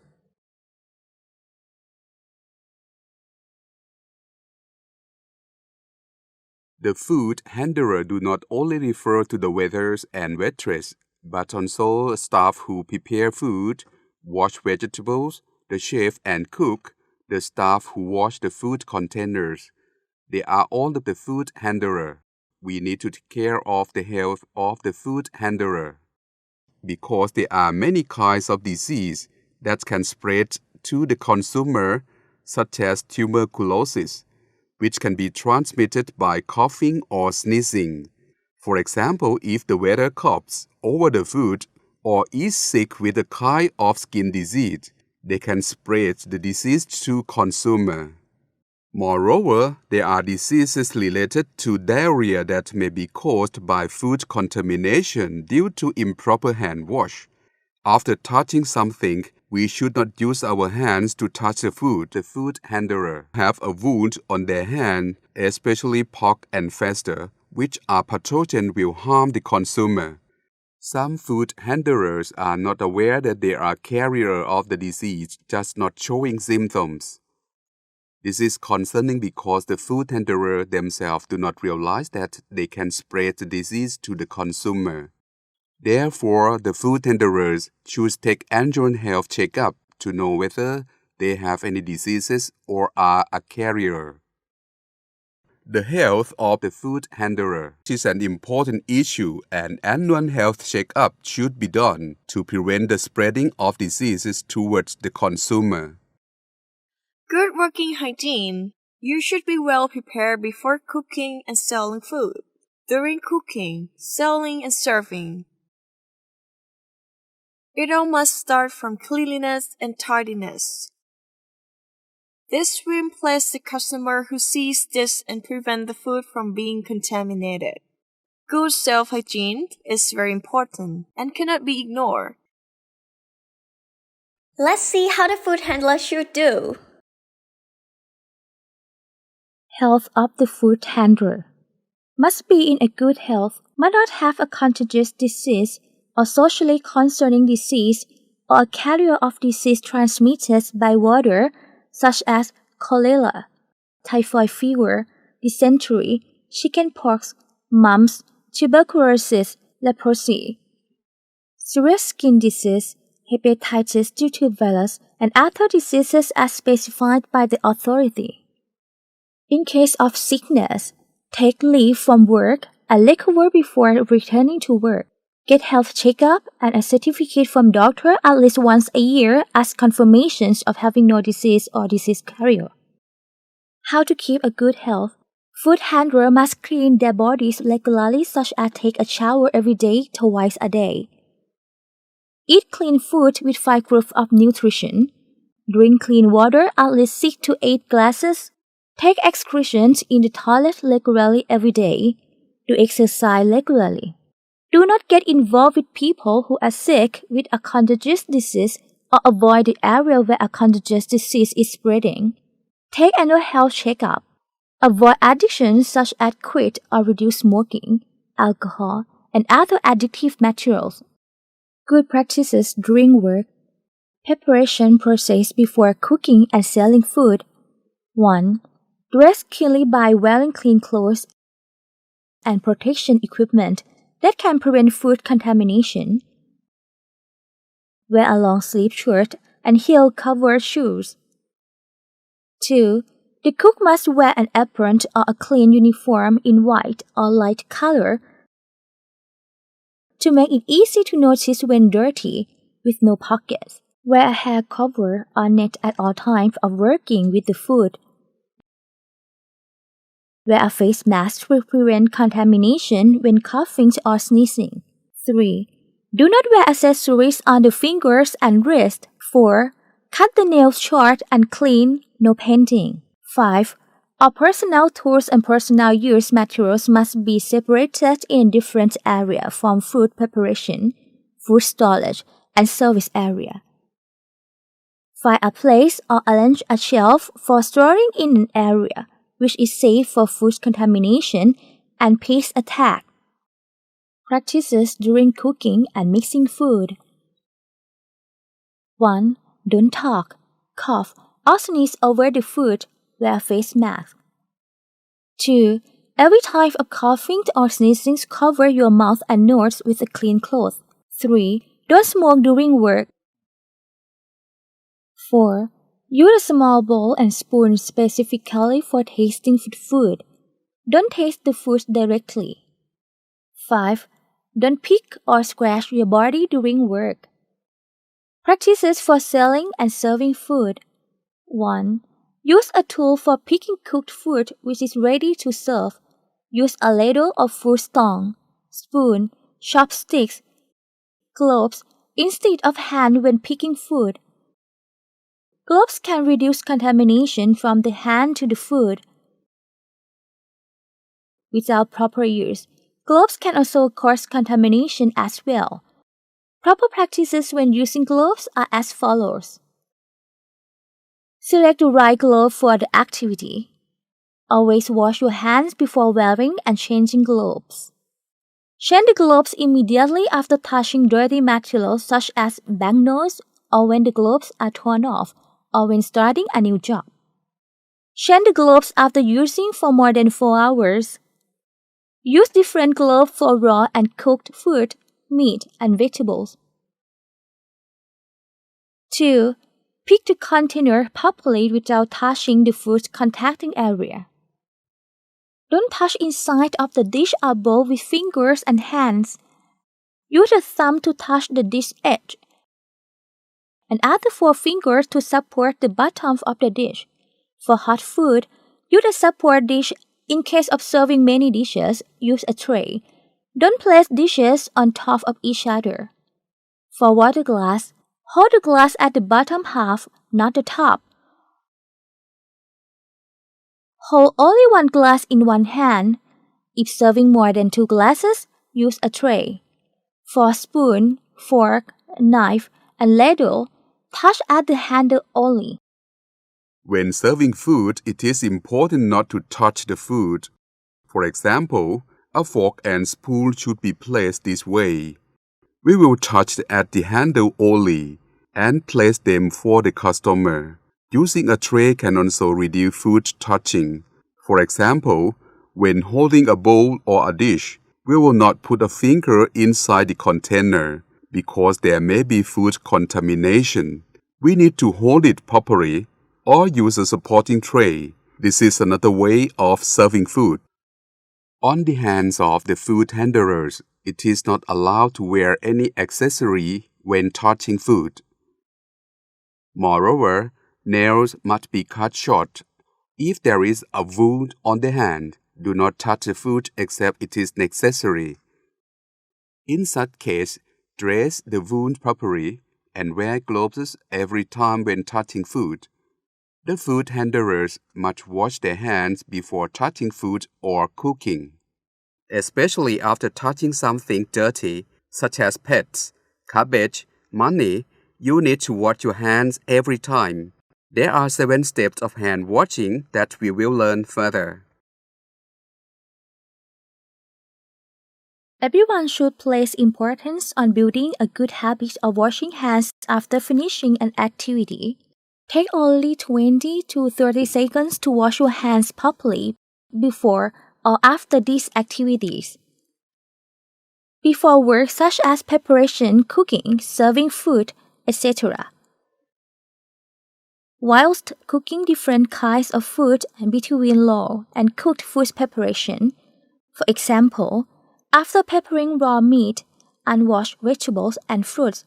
The food handler do not only refer to the waiters and waitress, but also staff who prepare food, wash vegetables, the chef and cook, the staff who wash the food containers. They are all of the food handler. We need to take care of the health of the food handler. Because there are many kinds of disease that can spread to the consumer, such as tuberculosis, which can be transmitted by coughing or sneezing. For example, if the waiter coughs over the food or is sick with a kind of skin disease, they can spread the disease to consumer. Moreover, there are diseases related to diarrhea that may be caused by food contamination due to improper hand wash. After touching something, we should not use our hands to touch the food. The food handler have a wound on their hand, especially pock and fester, which are pathogen will harm the consumer. Some food handlers are not aware that they are carrier of the disease, just not showing symptoms. This is concerning because the food handler themselves do not realize that they can spread the disease to the consumer. Therefore, the food handlers should take annual health checkup to know whether they have any diseases or are a carrier. The health of the food handler is an important issue, and annual health checkup should be done to prevent the spreading of diseases towards the consumer. Good working hygiene. You should be well prepared before cooking and selling food, during cooking, selling, and serving. It all must start from cleanliness and tidiness. This will please the customer who sees this and prevent the food from being contaminated. Good self-hygiene is very important and cannot be ignored. Let's see how the food handler should do. Health of the food handler must be in a good health, must not have a contagious disease or socially concerning disease or a carrier of disease transmitted by water such as cholera, typhoid fever, dysentery, chickenpox, mumps, tuberculosis, leprosy, serious skin disease, hepatitis due to virus, and other diseases as specified by the authority. In case of sickness, take leave from work and recover before returning to work. Get health checkup and a certificate from doctor at least once a year as confirmations of having no disease or disease carrier. How to keep a good health? Food handler must clean their bodies regularly, such as take a shower every day, twice a day. Eat clean food with 5 groups of nutrition. Drink clean water at least 6 to 8 glasses. Take excretions in the toilet regularly every day. Do exercise regularly. Do not get involved with people who are sick with a contagious disease or avoid the area where a contagious disease is spreading. Take annual health checkup. Avoid addictions such as quit or reduce smoking, alcohol, and other addictive materials. Good practices during work. Preparation process before cooking and selling food. 1. Dress cleanly by wearing clean clothes and protection equipment that can prevent food contamination. Wear a long sleeve shirt and heel-covered shoes. 2. The cook must wear an apron or a clean uniform in white or light color to make it easy to notice when dirty, with no pockets. Wear a hair cover or net at all times of working with the food. Wear a face mask to prevent contamination when coughing or sneezing. 3. Do not wear accessories on the fingers and wrist. 4. Cut the nails short and clean, no painting. 5. All personal tools and personal use materials must be separated in different areas from food preparation, food storage, and service area. Find a place or arrange a shelf for storing in an area which is safe for food contamination and pest attack. Practices during cooking and mixing food. 1. Don't talk, cough, or sneeze over the food. Wear a face mask. 2. Every time of coughing or sneezing, cover your mouth and nose with a clean cloth. 3. Don't smoke during work. 4. Use a small bowl and spoon specifically for tasting food. Don't taste the food directly. 5. Don't pick or scratch your body during work. Practices for selling and serving food. 1. Use a tool for picking cooked food which is ready to serve. Use a ladle or food stone, spoon, chopsticks, gloves instead of hand when picking food. Gloves can reduce contamination from the hand to the food. Without proper use, gloves can also cause contamination as well. Proper practices when using gloves are as follows. Select the right glove for the activity. Always wash your hands before wearing and changing gloves. Change the gloves immediately after touching dirty materials such as banknotes or when the gloves are torn off or when starting a new job. Change the gloves after using for more than 4 hours. Use different gloves for raw and cooked food, meat, and vegetables. 2. Pick the container properly without touching the food contacting area. Don't touch inside of the dish or bowl with fingers and hands. Use the thumb to touch the dish edge and add the forefinger to support the bottom of the dish. For hot food, use a support dish. In case of serving many dishes, use a tray. Don't place dishes on top of each other. For water glass, hold the glass at the bottom half, not the top. Hold only one glass in one hand. If serving more than 2 glasses, use a tray. For spoon, fork, knife, and ladle, touch at the handle only. When serving food, it is important not to touch the food. For example, a fork and spoon should be placed this way. We will touch at the handle only and place them for the customer. Using a tray can also reduce food touching. For example, when holding a bowl or a dish, we will not put a finger inside the container because there may be food contamination. We need to hold it properly or use a supporting tray. This is another way of serving food. On the hands of the food handlers, it is not allowed to wear any accessory when touching food. Moreover, nails must be cut short. If there is a wound on the hand, do not touch the food except it is necessary. In such case, dress the wound properly and wear gloves every time when touching food. The food handlers must wash their hands before touching food or cooking. Especially after touching something dirty, such as pets, cabbage, money, you need to wash your hands every time. There are 7 steps of hand washing that we will learn further. Everyone should place importance on building a good habit of washing hands after finishing an activity. Take only 20 to 30 seconds to wash your hands properly before or after these activities. Before work such as preparation, cooking, serving food, etc. Whilst cooking different kinds of food and between raw and cooked food preparation, for example, after preparing raw meat, unwashed vegetables and fruits,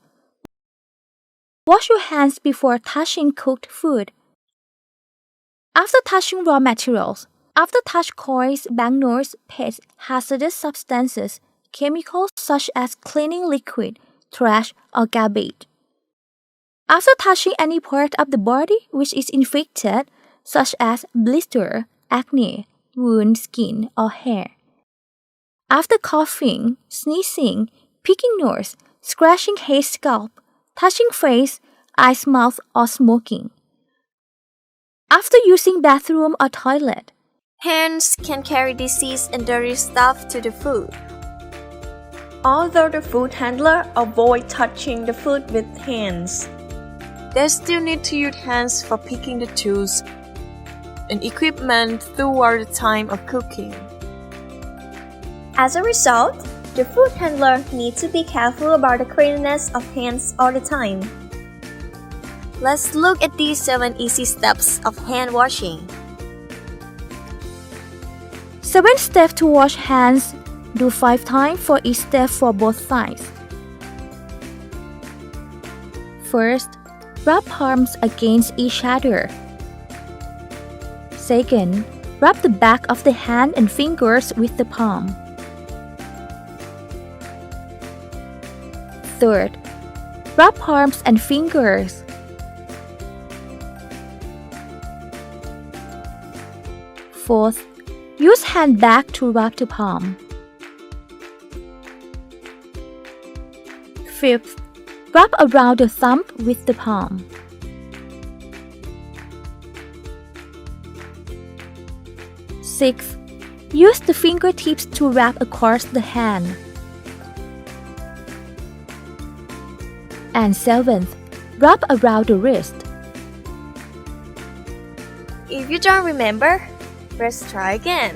wash your hands before touching cooked food. After touching raw materials, After touch coins, banknotes, paste, hazardous substances, chemicals such as cleaning liquid, trash, or garbage. After touching any part of the body which is infected, such as blister, acne, wound, skin, or hair. After coughing, sneezing, picking nose, scratching head scalp, touching face, eyes, mouth, or smoking. After using bathroom or toilet. Hands can carry disease and dirty stuff to the food. Although the food handler avoid touching the food with hands, they still need to use hands for picking the tools and equipment throughout the time of cooking. As a result, the food handler needs to be careful about the cleanliness of hands all the time. Let's look at these 7 easy steps of hand washing. 7 steps to wash hands. Do 5 times for each step for both sides. First, rub palms against each other. Second, rub the back of the hand and fingers with the palm. Third, rub palms and fingers. Fourth, use hand bag to rub the palm. Fifth, rub around the thumb with the palm. Sixth, use the fingertips to wrap across the hand. And seventh, rub around the wrist. If you don't remember, let's try again.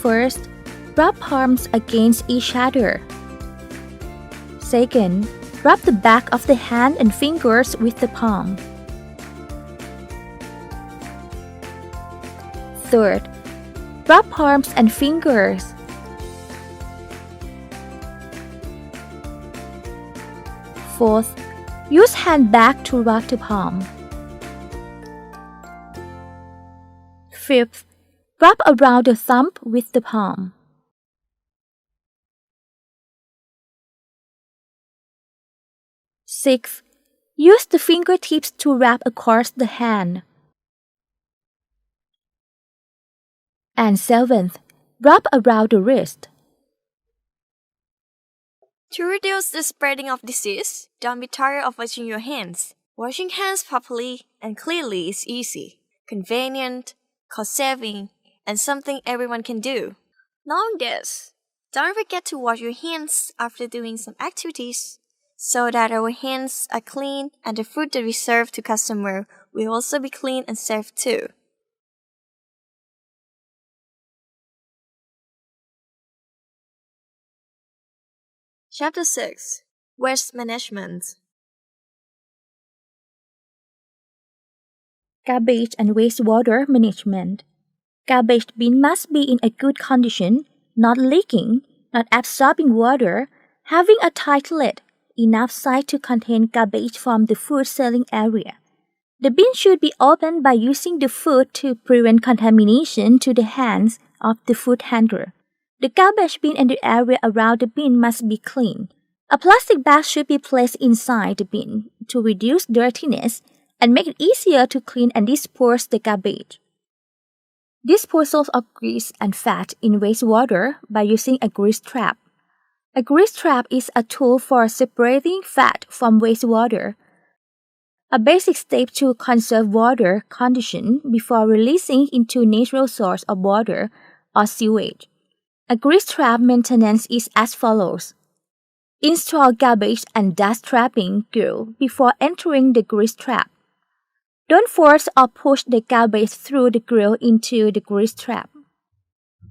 First, rub palms against each other. Second, rub the back of the hand and fingers with the palm. Third, rub palms and fingers. Fourth, use hand bag to rub the palm. Fifth, rub around the thumb with the palm. Sixth, use the fingertips to wrap across the hand. And seventh, rub around the wrist. To reduce the spreading of disease, don't be tired of washing your hands. Washing hands properly and cleanly is easy, convenient, cost-saving, and something everyone can do. Knowing this, don't forget to wash your hands after doing some activities, so that our hands are clean and the food that we serve to customers will also be clean and safe too. Chapter 6. Waste Management. Garbage and wastewater management. Garbage bin must be in a good condition, not leaking, not absorbing water, having a tight lid, enough size to contain garbage from the food selling area. The bin should be opened by using the food to prevent contamination to the hands of the food handler. The garbage bin and the area around the bin must be clean. A plastic bag should be placed inside the bin to reduce dirtiness and make it easier to clean and dispose the garbage. Disposal of grease and fat in wastewater by using a grease trap. A grease trap is a tool for separating fat from wastewater, a basic step to conserve water condition before releasing into natural source of water or sewage. A grease trap maintenance is as follows. Install garbage and dust trapping grill before entering the grease trap. Don't force or push the garbage through the grill into the grease trap.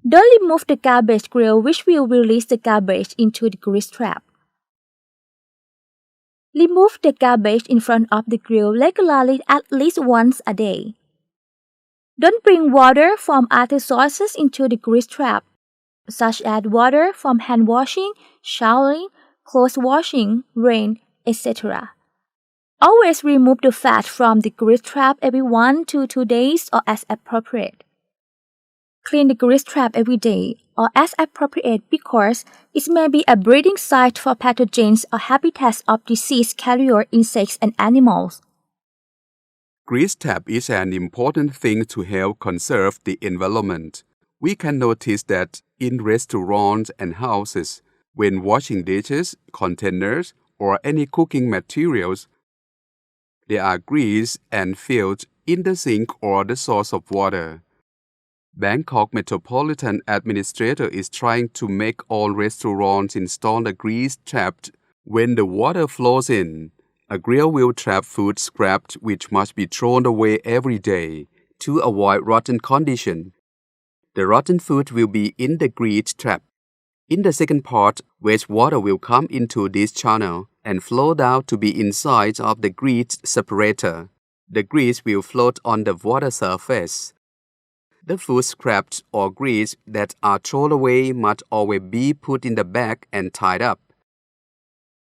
Don't remove the garbage grill, which will release the garbage into the grease trap. Remove the garbage in front of the grill regularly at least once a day. Don't bring water from other sources into the grease trap, such as water from hand washing, showering, clothes washing, rain, etc. Always remove the fat from the grease trap every 1 to 2 days or as appropriate. Clean the grease trap every day or as appropriate because it may be a breeding site for pathogens or habitats of disease carrier insects and animals. Grease trap is an important thing to help conserve the environment. We can notice that in restaurants and houses, when washing dishes, containers, or any cooking materials, there are grease and filth in the sink or the source of water. Bangkok Metropolitan Administrator is trying to make all restaurants install a grease trap when the water flows in. A grill will trap food scraps which must be thrown away every day to avoid rotten condition. The rotten food will be in the grease trap. In the second part, wastewater will come into this channel and flow down to be inside of the grease separator. The grease will float on the water surface. The food scraps or grease that are thrown away must always be put in the bag and tied up.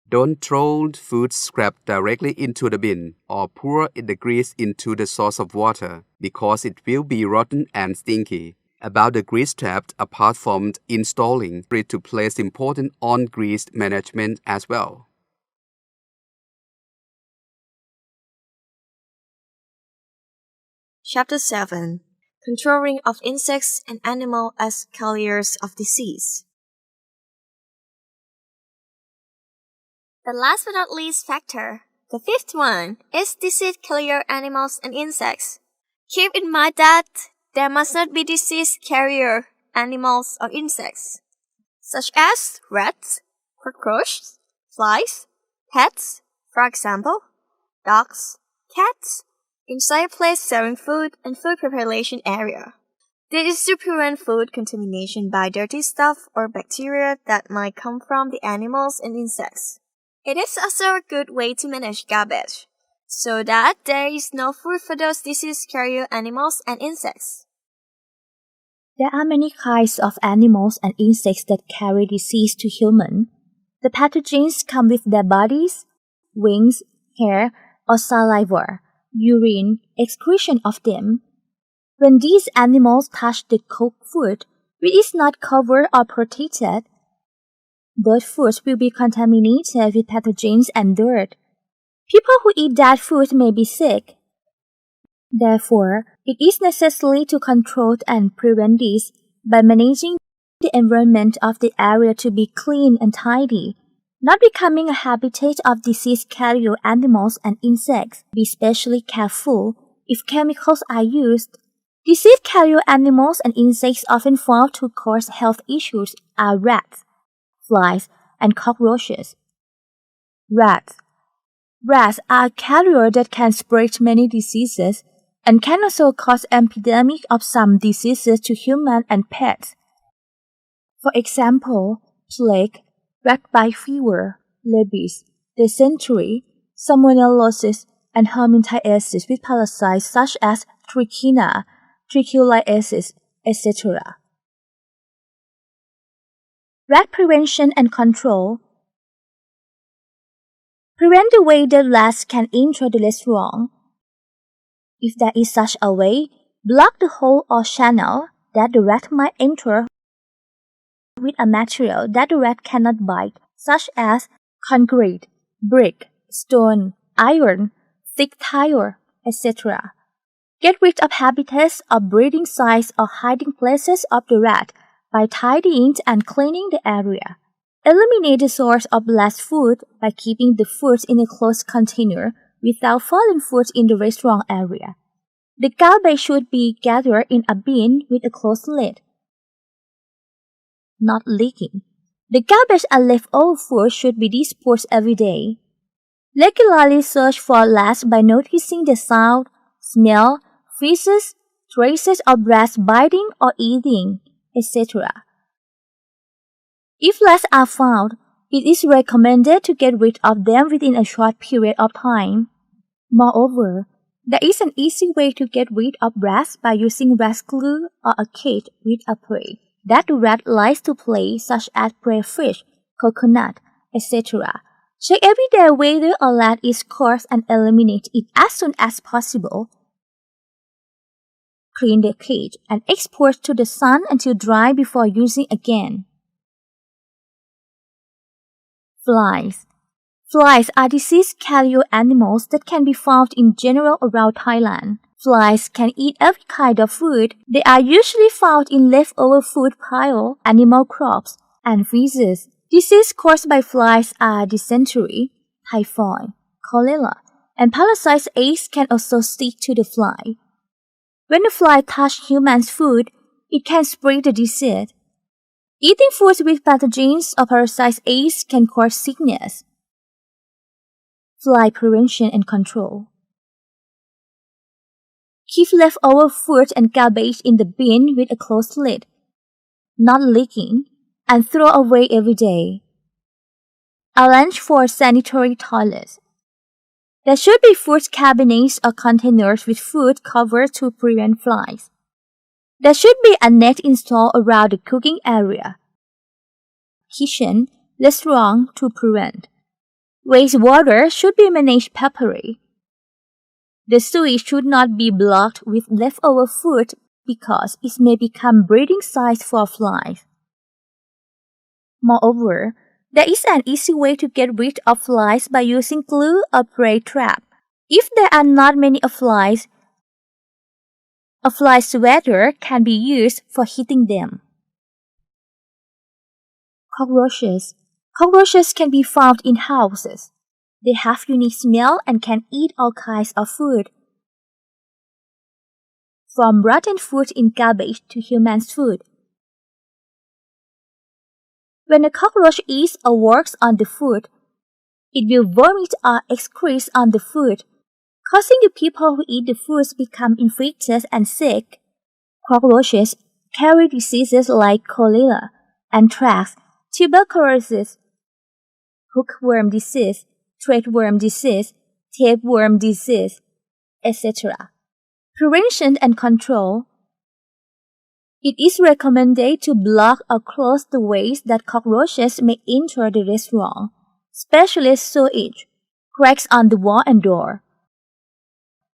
Don't throw food scrap directly into the bin or pour the grease into the source of water because it will be rotten and stinky. About the grease trap, apart from installing it to place important on grease management as well. Chapter 7. Controlling of insects and animals as carriers of disease. The last but not least factor, the fifth one, is disease carrier animals and insects. Keep in mind that there must not be disease carrier animals or insects, such as rats, cockroaches, flies, pets, for example, dogs, cats, inside a place serving food and food preparation area. This is to prevent food contamination by dirty stuff or bacteria that might come from the animals and insects. It is also a good way to manage garbage, so that there is no food for those disease carrier animals and insects. There are many kinds of animals and insects that carry disease to humans. The pathogens come with their bodies, wings, hair, or saliva, urine, excretion of them. When these animals touch the cooked food, which is not covered or protected, those foods will be contaminated with pathogens and dirt. People who eat that food may be sick. Therefore, it is necessary to control and prevent this by managing the environment of the area to be clean and tidy, not becoming a habitat of disease carrier animals and insects. Be especially careful if chemicals are used. Disease carrier animals and insects often found to cause health issues are rats, flies, and cockroaches. Rats. Rats are a carrier that can spread many diseases and can also cause epidemic of some diseases to humans and pets. For example, plague, rat-bite fever, rabies, dysentery, salmonellosis, and helminthiasis with parasites such as trichina, trichuliasis, etc. Rat prevention and control. Prevent the way that rats can enter the restaurant. If there is such a way, block the hole or channel that the rat might enter with a material that the rat cannot bite, such as concrete, brick, stone, iron, thick tire, etc. Get rid of habitats or breeding sites or hiding places of the rat by tidying and cleaning the area. Eliminate the source of last food by keeping the foods in a closed container without falling foods in the restaurant area. The garbage should be gathered in a bin with a closed lid, not leaking. The garbage and leftover food should be disposed every day. Regularly search for rats by noticing the sound, smell, feces, traces of rats biting or eating, etc. If rats are found, it is recommended to get rid of them within a short period of time. Moreover, there is an easy way to get rid of rats by using rat glue or a cage with a prey that the rat likes to play, such as crayfish, coconut, etc. Check every day whether a rat is caught and eliminate it as soon as possible. clean the cage, and export to the sun until dry before using again. Flies. Flies are disease-carrier animals that can be found in general around Thailand. Flies can eat every kind of food. They are usually found in leftover food pile, animal crops, and feces. Diseases caused by flies are dysentery, typhoid, cholera, and parasite eggs can also stick to the fly. When the fly touches human food, it can spread the disease. Eating foods with pathogens or parasite eggs can cause sickness. Fly prevention and control. Keep leftover food and garbage in the bin with a closed lid, not leaking, and throw away every day. Arrange for sanitary toilets. There should be food cabinets or containers with food covered to prevent flies. There should be a net installed around the cooking area. Kitchen, restaurant to prevent. Wastewater should be managed properly. The sewage should not be blocked with leftover food because it may become breeding sites for flies. Moreover, there is an easy way to get rid of flies by using glue or prey trap. If there are not many flies, a fly swatter can be used for hitting them. Cockroaches. Cockroaches can be found in houses. They have unique smell and can eat all kinds of food, from rotten food in garbage to human food. When a cockroach eats or works on the food, it will vomit or excrete on the food, causing the people who eat the foods become infected and sick. Cockroaches carry diseases like cholera, anthrax, tuberculosis, hookworm disease, threadworm disease, tapeworm disease, etc. Prevention and control. It is recommended to block or close the ways that cockroaches may enter the restaurant, especially sewage, cracks on the wall and door,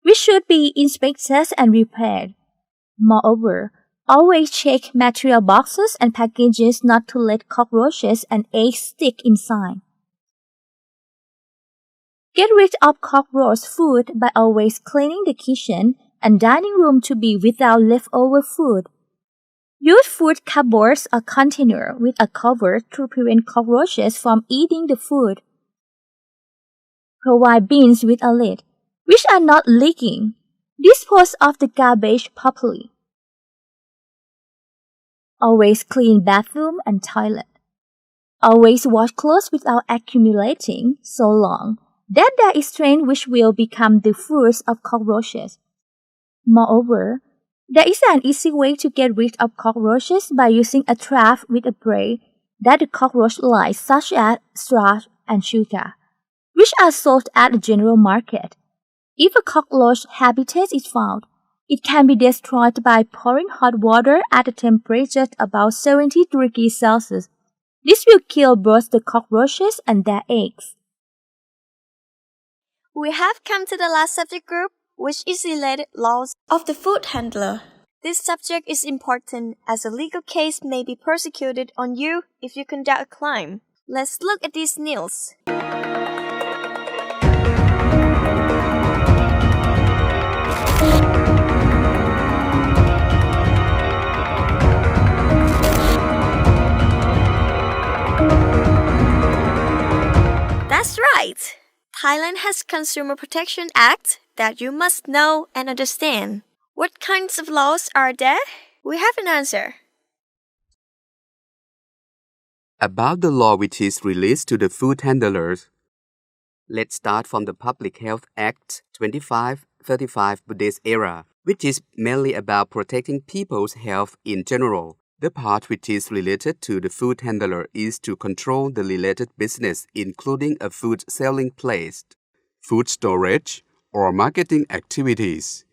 which should be inspected and repaired. Moreover, always check material boxes and packages not to let cockroaches and eggs stick inside. Get rid of cockroach food by always cleaning the kitchen and dining room to be without leftover food. Use food cupboards or container with a cover to prevent cockroaches from eating the food. Provide bins with a lid, which are not leaking. Dispose of the garbage properly. Always clean bathroom and toilet. Always wash clothes without accumulating so long that there is stain which will become the food of cockroaches. Moreover, there is an easy way to get rid of cockroaches by using a trap with a prey that the cockroach likes, such as starch and sugar, which are sold at the general market. If a cockroach habitat is found, it can be destroyed by pouring hot water at a temperature about 70 degrees Celsius. This will kill both the cockroaches and their eggs. We have come to the last subject group, which is related laws of the food handler. This subject is important as a legal case may be prosecuted on you if you conduct a crime. Let's look at these news. That's right! Thailand has Consumer Protection Act that you must know and understand. What kinds of laws are there? We have an answer. About the law which is released to the food handlers. Let's start from the Public Health Act 2535 Buddhist era, which is mainly about protecting people's health in general. The part which is related to the food handler is to control the related business, including a food selling place, food storage, or marketing activities.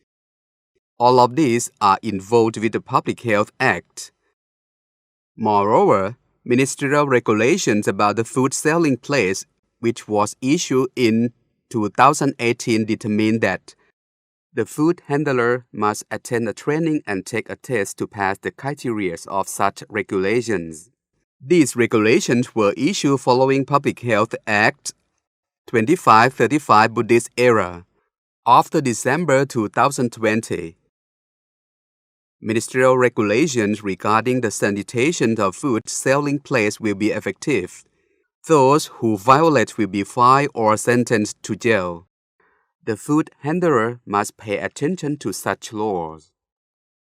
All of these are involved with the Public Health Act. Moreover, ministerial regulations about the food selling place, which was issued in 2018, determined that The food handler must attend a training and take a test to pass the criteria of such regulations. These regulations were issued following Public Health Act 2535 Buddhist era. After December 2020, ministerial regulations regarding the sanitation of food selling place will be effective. Those who violate will be fined or sentenced to jail. The food handler must pay attention to such laws.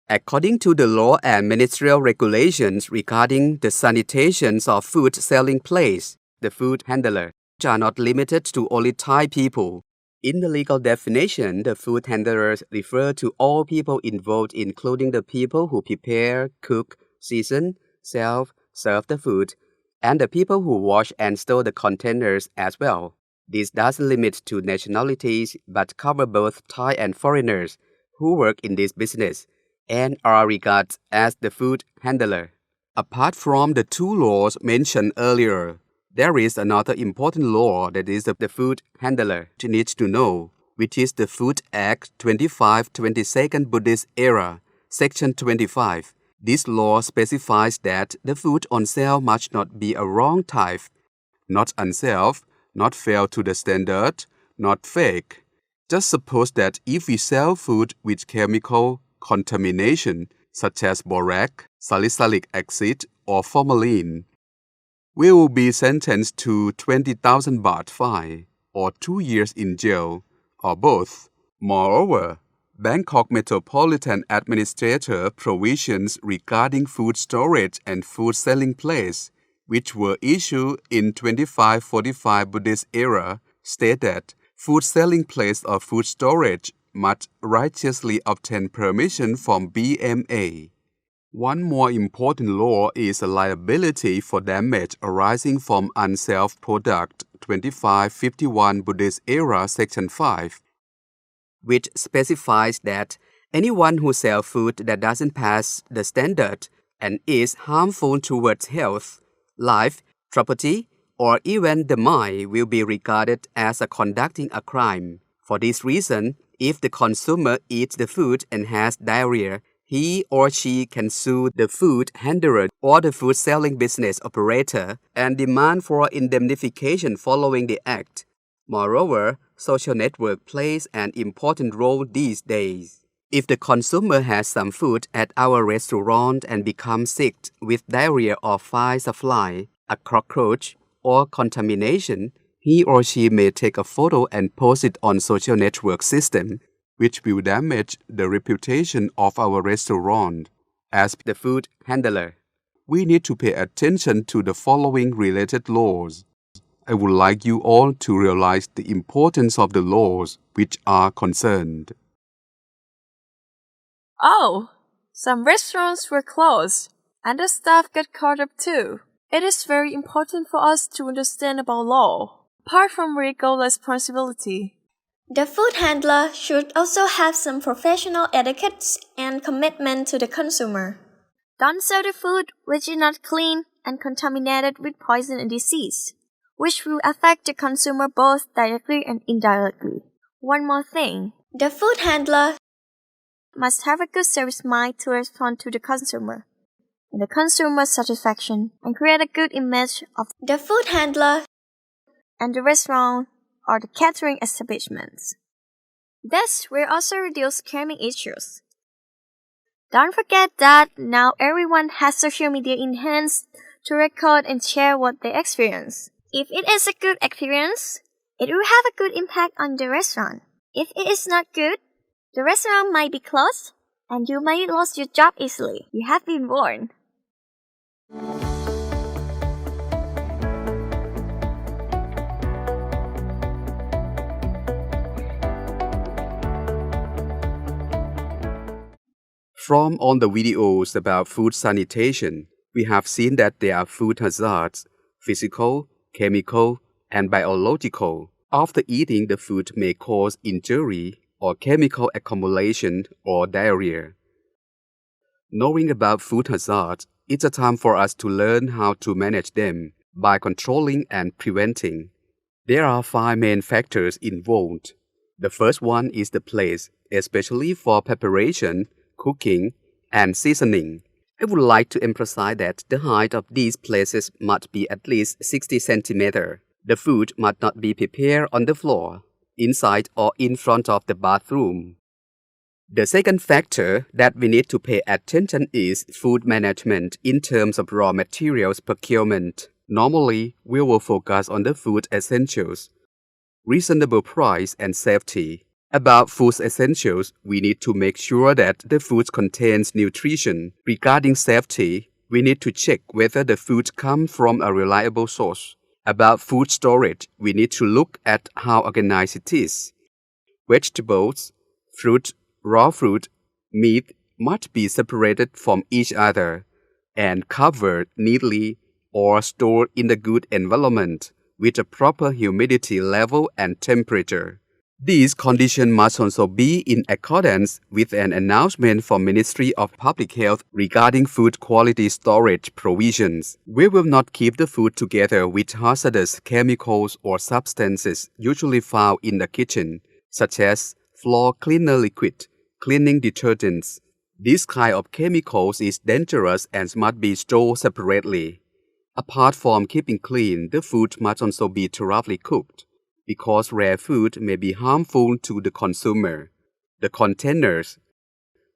According to the law and ministerial regulations regarding the sanitation of food selling place, the food handlers are not limited to only Thai people. In the legal definition, the food handlers refer to all people involved, including the people who prepare, cook, season, sell, serve the food, and the people who wash and store the containers as well. This doesn't limit to nationalities but cover both Thai and foreigners who work in this business and are regarded as the food handler. Apart from the two laws mentioned earlier, there is another important law that is the food handler needs to know, which is the Food Act 2522 Buddhist era, Section 25. This law specifies that the food on sale must not be a wrong type, not unsafe, not fail to the standard, not fake. Just suppose that if we sell food with chemical contamination, such as borax, salicylic acid, or formalin, we will be sentenced to 20,000 baht fine or 2 years in jail, or both. Moreover, Bangkok Metropolitan Administrator provisions regarding food storage and food selling place, which were issued in 2545 Buddhist era, state that food selling place or food storage must righteously obtain permission from BMA. One more important law is a liability for damage arising from unsafe product 2551 Buddhist era Section 5, which specifies that anyone who sells food that doesn't pass the standard and is harmful towards health, life, property, or even the mind will be regarded as conducting a crime. For this reason, if the consumer eats the food and has diarrhea, he or she can sue the food handler or the food selling business operator and demand for indemnification following the act. Moreover, social network plays an important role these days. If the consumer has some food at our restaurant and becomes sick with diarrhea or flies a fly, a cockroach, or contamination, he or she may take a photo and post it on social network system, which will damage the reputation of our restaurant. As the food handler, we need to pay attention to the following related laws. I would like you all to realize the importance of the laws which are concerned. Oh, some restaurants were closed, and the staff got caught up too. It is very important for us to understand about law, apart from legal responsibility. The food handler should also have some professional etiquette and commitment to the consumer. Don't sell the food which is not clean and contaminated with poison and disease, which will affect the consumer both directly and indirectly. One more thing. The food handler must have a good service mind to respond to the consumer and the consumer's satisfaction and create a good image of the food handler and the restaurant or the catering establishments. This will also reduce scamming issues. Don't forget that now everyone has social media in hands to record and share what they experience. If it is a good experience, it will have a good impact on the restaurant. If it is not good, the restaurant might be closed and you might lose your job easily. You have been warned. From all the videos about food sanitation, we have seen that there are food hazards, physical, chemical, and biological. After eating, the food may cause injury or chemical accumulation or diarrhea. Knowing about food hazards, it's a time for us to learn how to manage them by controlling and preventing. There are 5 main factors involved. The first one is the place. especially for preparation, cooking, and seasoning. I would like to emphasize that the height of these places must be at least 60 centimeters. The food must not be prepared on the floor, inside or in front of the bathroom. The second factor that we need to pay attention is food management in terms of raw materials procurement. Normally, we will focus on the food essentials, reasonable price, and safety. About food essentials, we need to make sure that the food contains nutrition. Regarding safety, we need to check whether the food comes from a reliable source. About food storage, we need to look at how organized it is. Vegetables, fruit, raw fruit, meat must be separated from each other and covered neatly or stored in a good environment with a proper humidity level and temperature. These conditions must also be in accordance with an announcement from Ministry of Public Health regarding food quality storage provisions. We will not keep the food together with hazardous chemicals or substances usually found in the kitchen, such as floor cleaner liquid, cleaning detergents. This kind of chemicals is dangerous and must be stored separately. Apart from keeping clean, the food must also be thoroughly cooked, because rare food may be harmful to the consumer. The containers,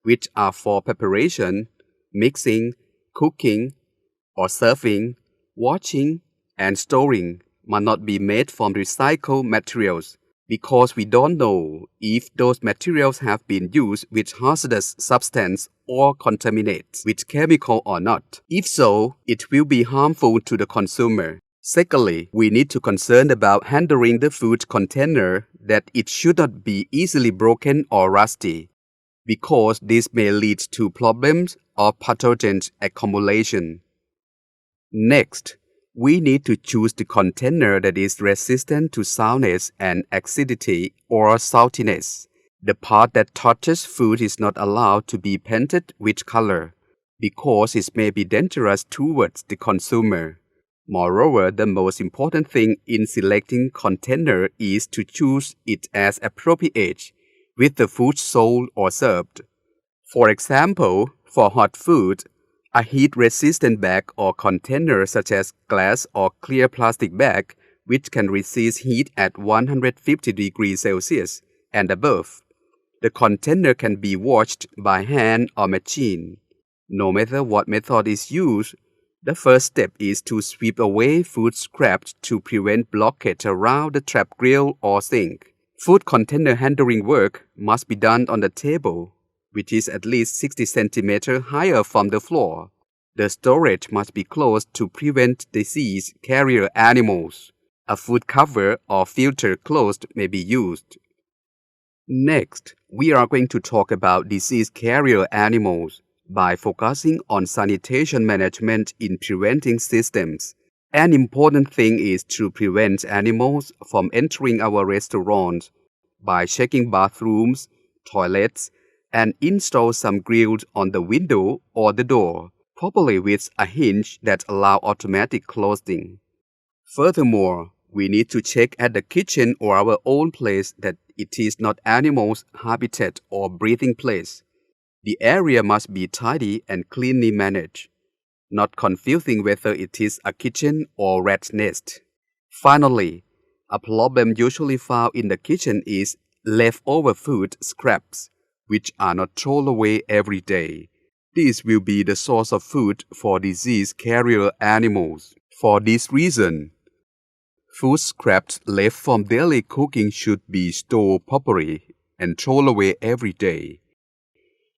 which are for preparation, mixing, cooking, or serving, washing, and storing, must not be made from recycled materials, because we don't know if those materials have been used with hazardous substance or contaminated with chemical or not. If so, it will be harmful to the consumer. Secondly, we need to concern about handling the food container that it should not be easily broken or rusty, because this may lead to problems of pathogen accumulation. Next, we need to choose the container that is resistant to sourness and acidity or saltiness. The part that touches food is not allowed to be painted with color, because it may be dangerous towards the consumer. Moreover, the most important thing in selecting container is to choose it as appropriate with the food sold or served. For example, for hot food, a heat-resistant bag or container such as glass or clear plastic bag which can resist heat at 150 degrees Celsius and above. The container can be washed by hand or machine. No matter what method is used, the first step is to sweep away food scraps to prevent blockage around the trap grill or sink. Food container handling work must be done on the table, which is at least 60 centimeters higher from the floor. The storage must be closed to prevent disease carrier animals. A food cover or filter closed may be used. Next, we are going to talk about disease carrier animals by focusing on sanitation management in preventing systems. An important thing is to prevent animals from entering our restaurants by checking bathrooms, toilets, and install some grills on the window or the door, probably with a hinge that allows automatic closing. Furthermore, we need to check at the kitchen or our own place that it is not animals' habitat or breathing place. The area must be tidy and cleanly managed, not confusing whether it is a kitchen or rat nest. Finally, a problem usually found in the kitchen is leftover food scraps, which are not thrown away every day. This will be the source of food for disease carrier animals. For this reason, food scraps left from daily cooking should be stored properly and thrown away every day.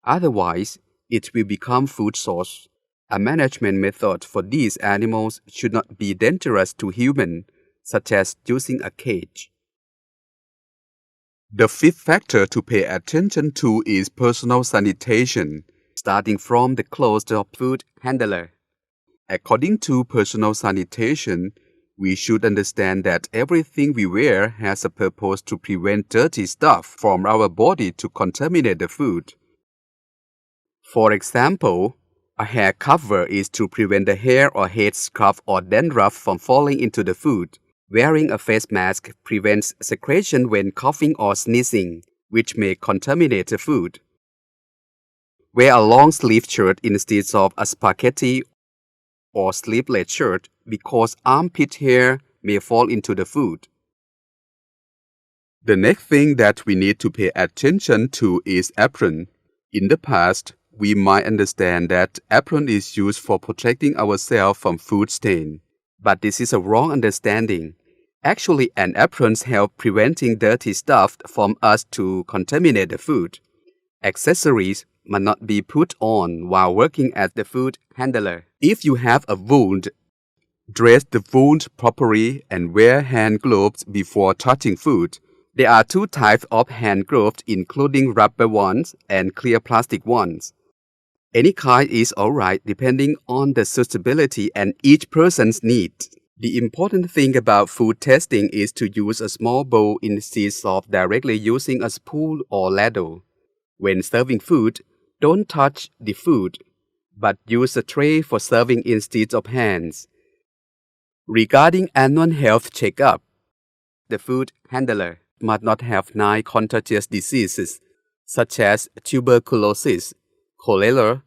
Otherwise, it will become food source. A management method for these animals should not be dangerous to humans, such as using a cage. The fifth factor to pay attention to is personal sanitation, starting from the clothes of food handler. According to personal sanitation, we should understand that everything we wear has a purpose to prevent dirty stuff from our body to contaminate the food. For example, a hair cover is to prevent the hair or head scarf or dandruff from falling into the food. Wearing a face mask prevents secretion when coughing or sneezing. which may contaminate the food. Wear a long-sleeved shirt instead of a spaghetti or sleeveless shirt because armpit hair may fall into the food. The next thing that we need to pay attention to is apron. In the past, we might understand that apron is used for protecting ourselves from food stain. But this is a wrong understanding. Actually, an apron helps preventing dirty stuff from us to contaminate the food. Accessories must not be put on while working as the food handler. If you have a wound, dress the wound properly and wear hand gloves before touching food. There are two types of hand gloves, including rubber ones and clear plastic ones. Any kind is alright depending on the suitability and each person's needs. The important thing about food testing is to use a small bowl instead of directly using a spoon or ladle. When serving food, don't touch the food, but use a tray for serving instead of hands. Regarding annual health checkup, the food handler must not have 9 contagious diseases such as tuberculosis, cholera,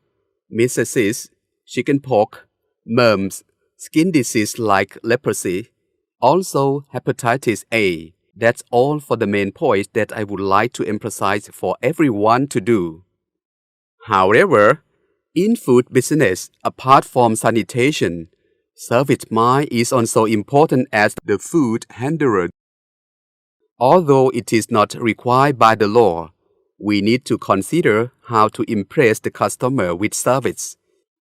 measles, chickenpox, mumps, skin disease like leprosy, also hepatitis A. That's all for the main points that I would like to emphasize for everyone to do. However, in food business, apart from sanitation, service mind is also important as the food handler. Although it is not required by the law, we need to consider how to impress the customer with service.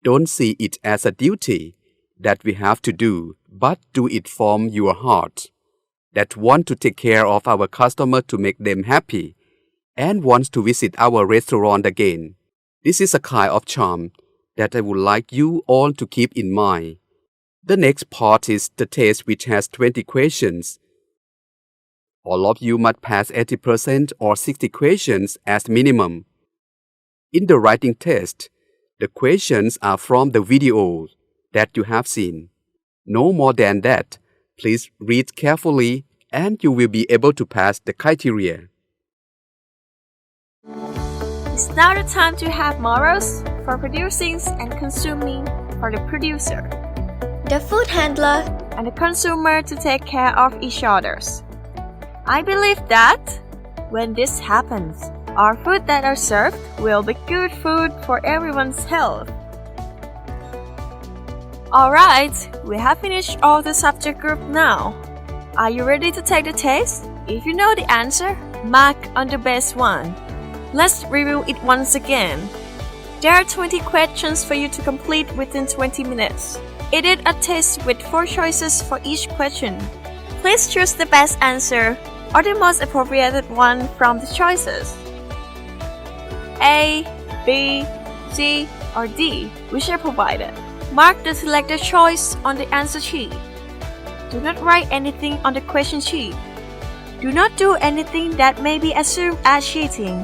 Don't see it as a duty that we have to do, but do it from your heart. That want to take care of our customer to make them happy and wants to visit our restaurant again. This is a kind of charm that I would like you all to keep in mind. The next part is the test, which has 20 questions. All of you must pass 80% or 60 questions as minimum. In the writing test, the questions are from the video that you have seen. No more than that. Please read carefully and you will be able to pass the criteria. It's now the time to have morals for producing and consuming for the producer, The food handler, and the consumer to take care of each others. I believe that when this happens, our food that are served will be good food for everyone's health. Alright, we have finished all the subject group now. Are you ready to take the test? If you know the answer, mark on the best one. Let's review it once again. There are 20 questions for you to complete within 20 minutes. It is a test with 4 choices for each question. Please choose the best answer or the most appropriate one from the choices. A, B, C, or D, which are provided. Mark the selected choice on the answer sheet. Do not write anything on the question sheet. Do not do anything that may be assumed as cheating.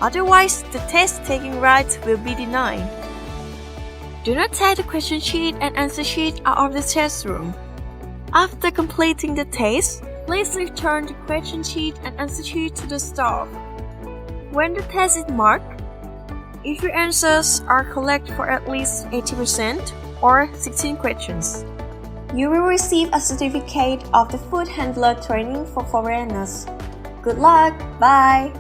Otherwise, the test taking right will be denied. Do not take the question sheet and answer sheet out of the test room. After completing the test, please return the question sheet and answer sheet to the staff. When the test is marked, if your answers are correct for at least 80% or 16 questions, you will receive a certificate of the food handler training for foreigners. Good luck! Bye!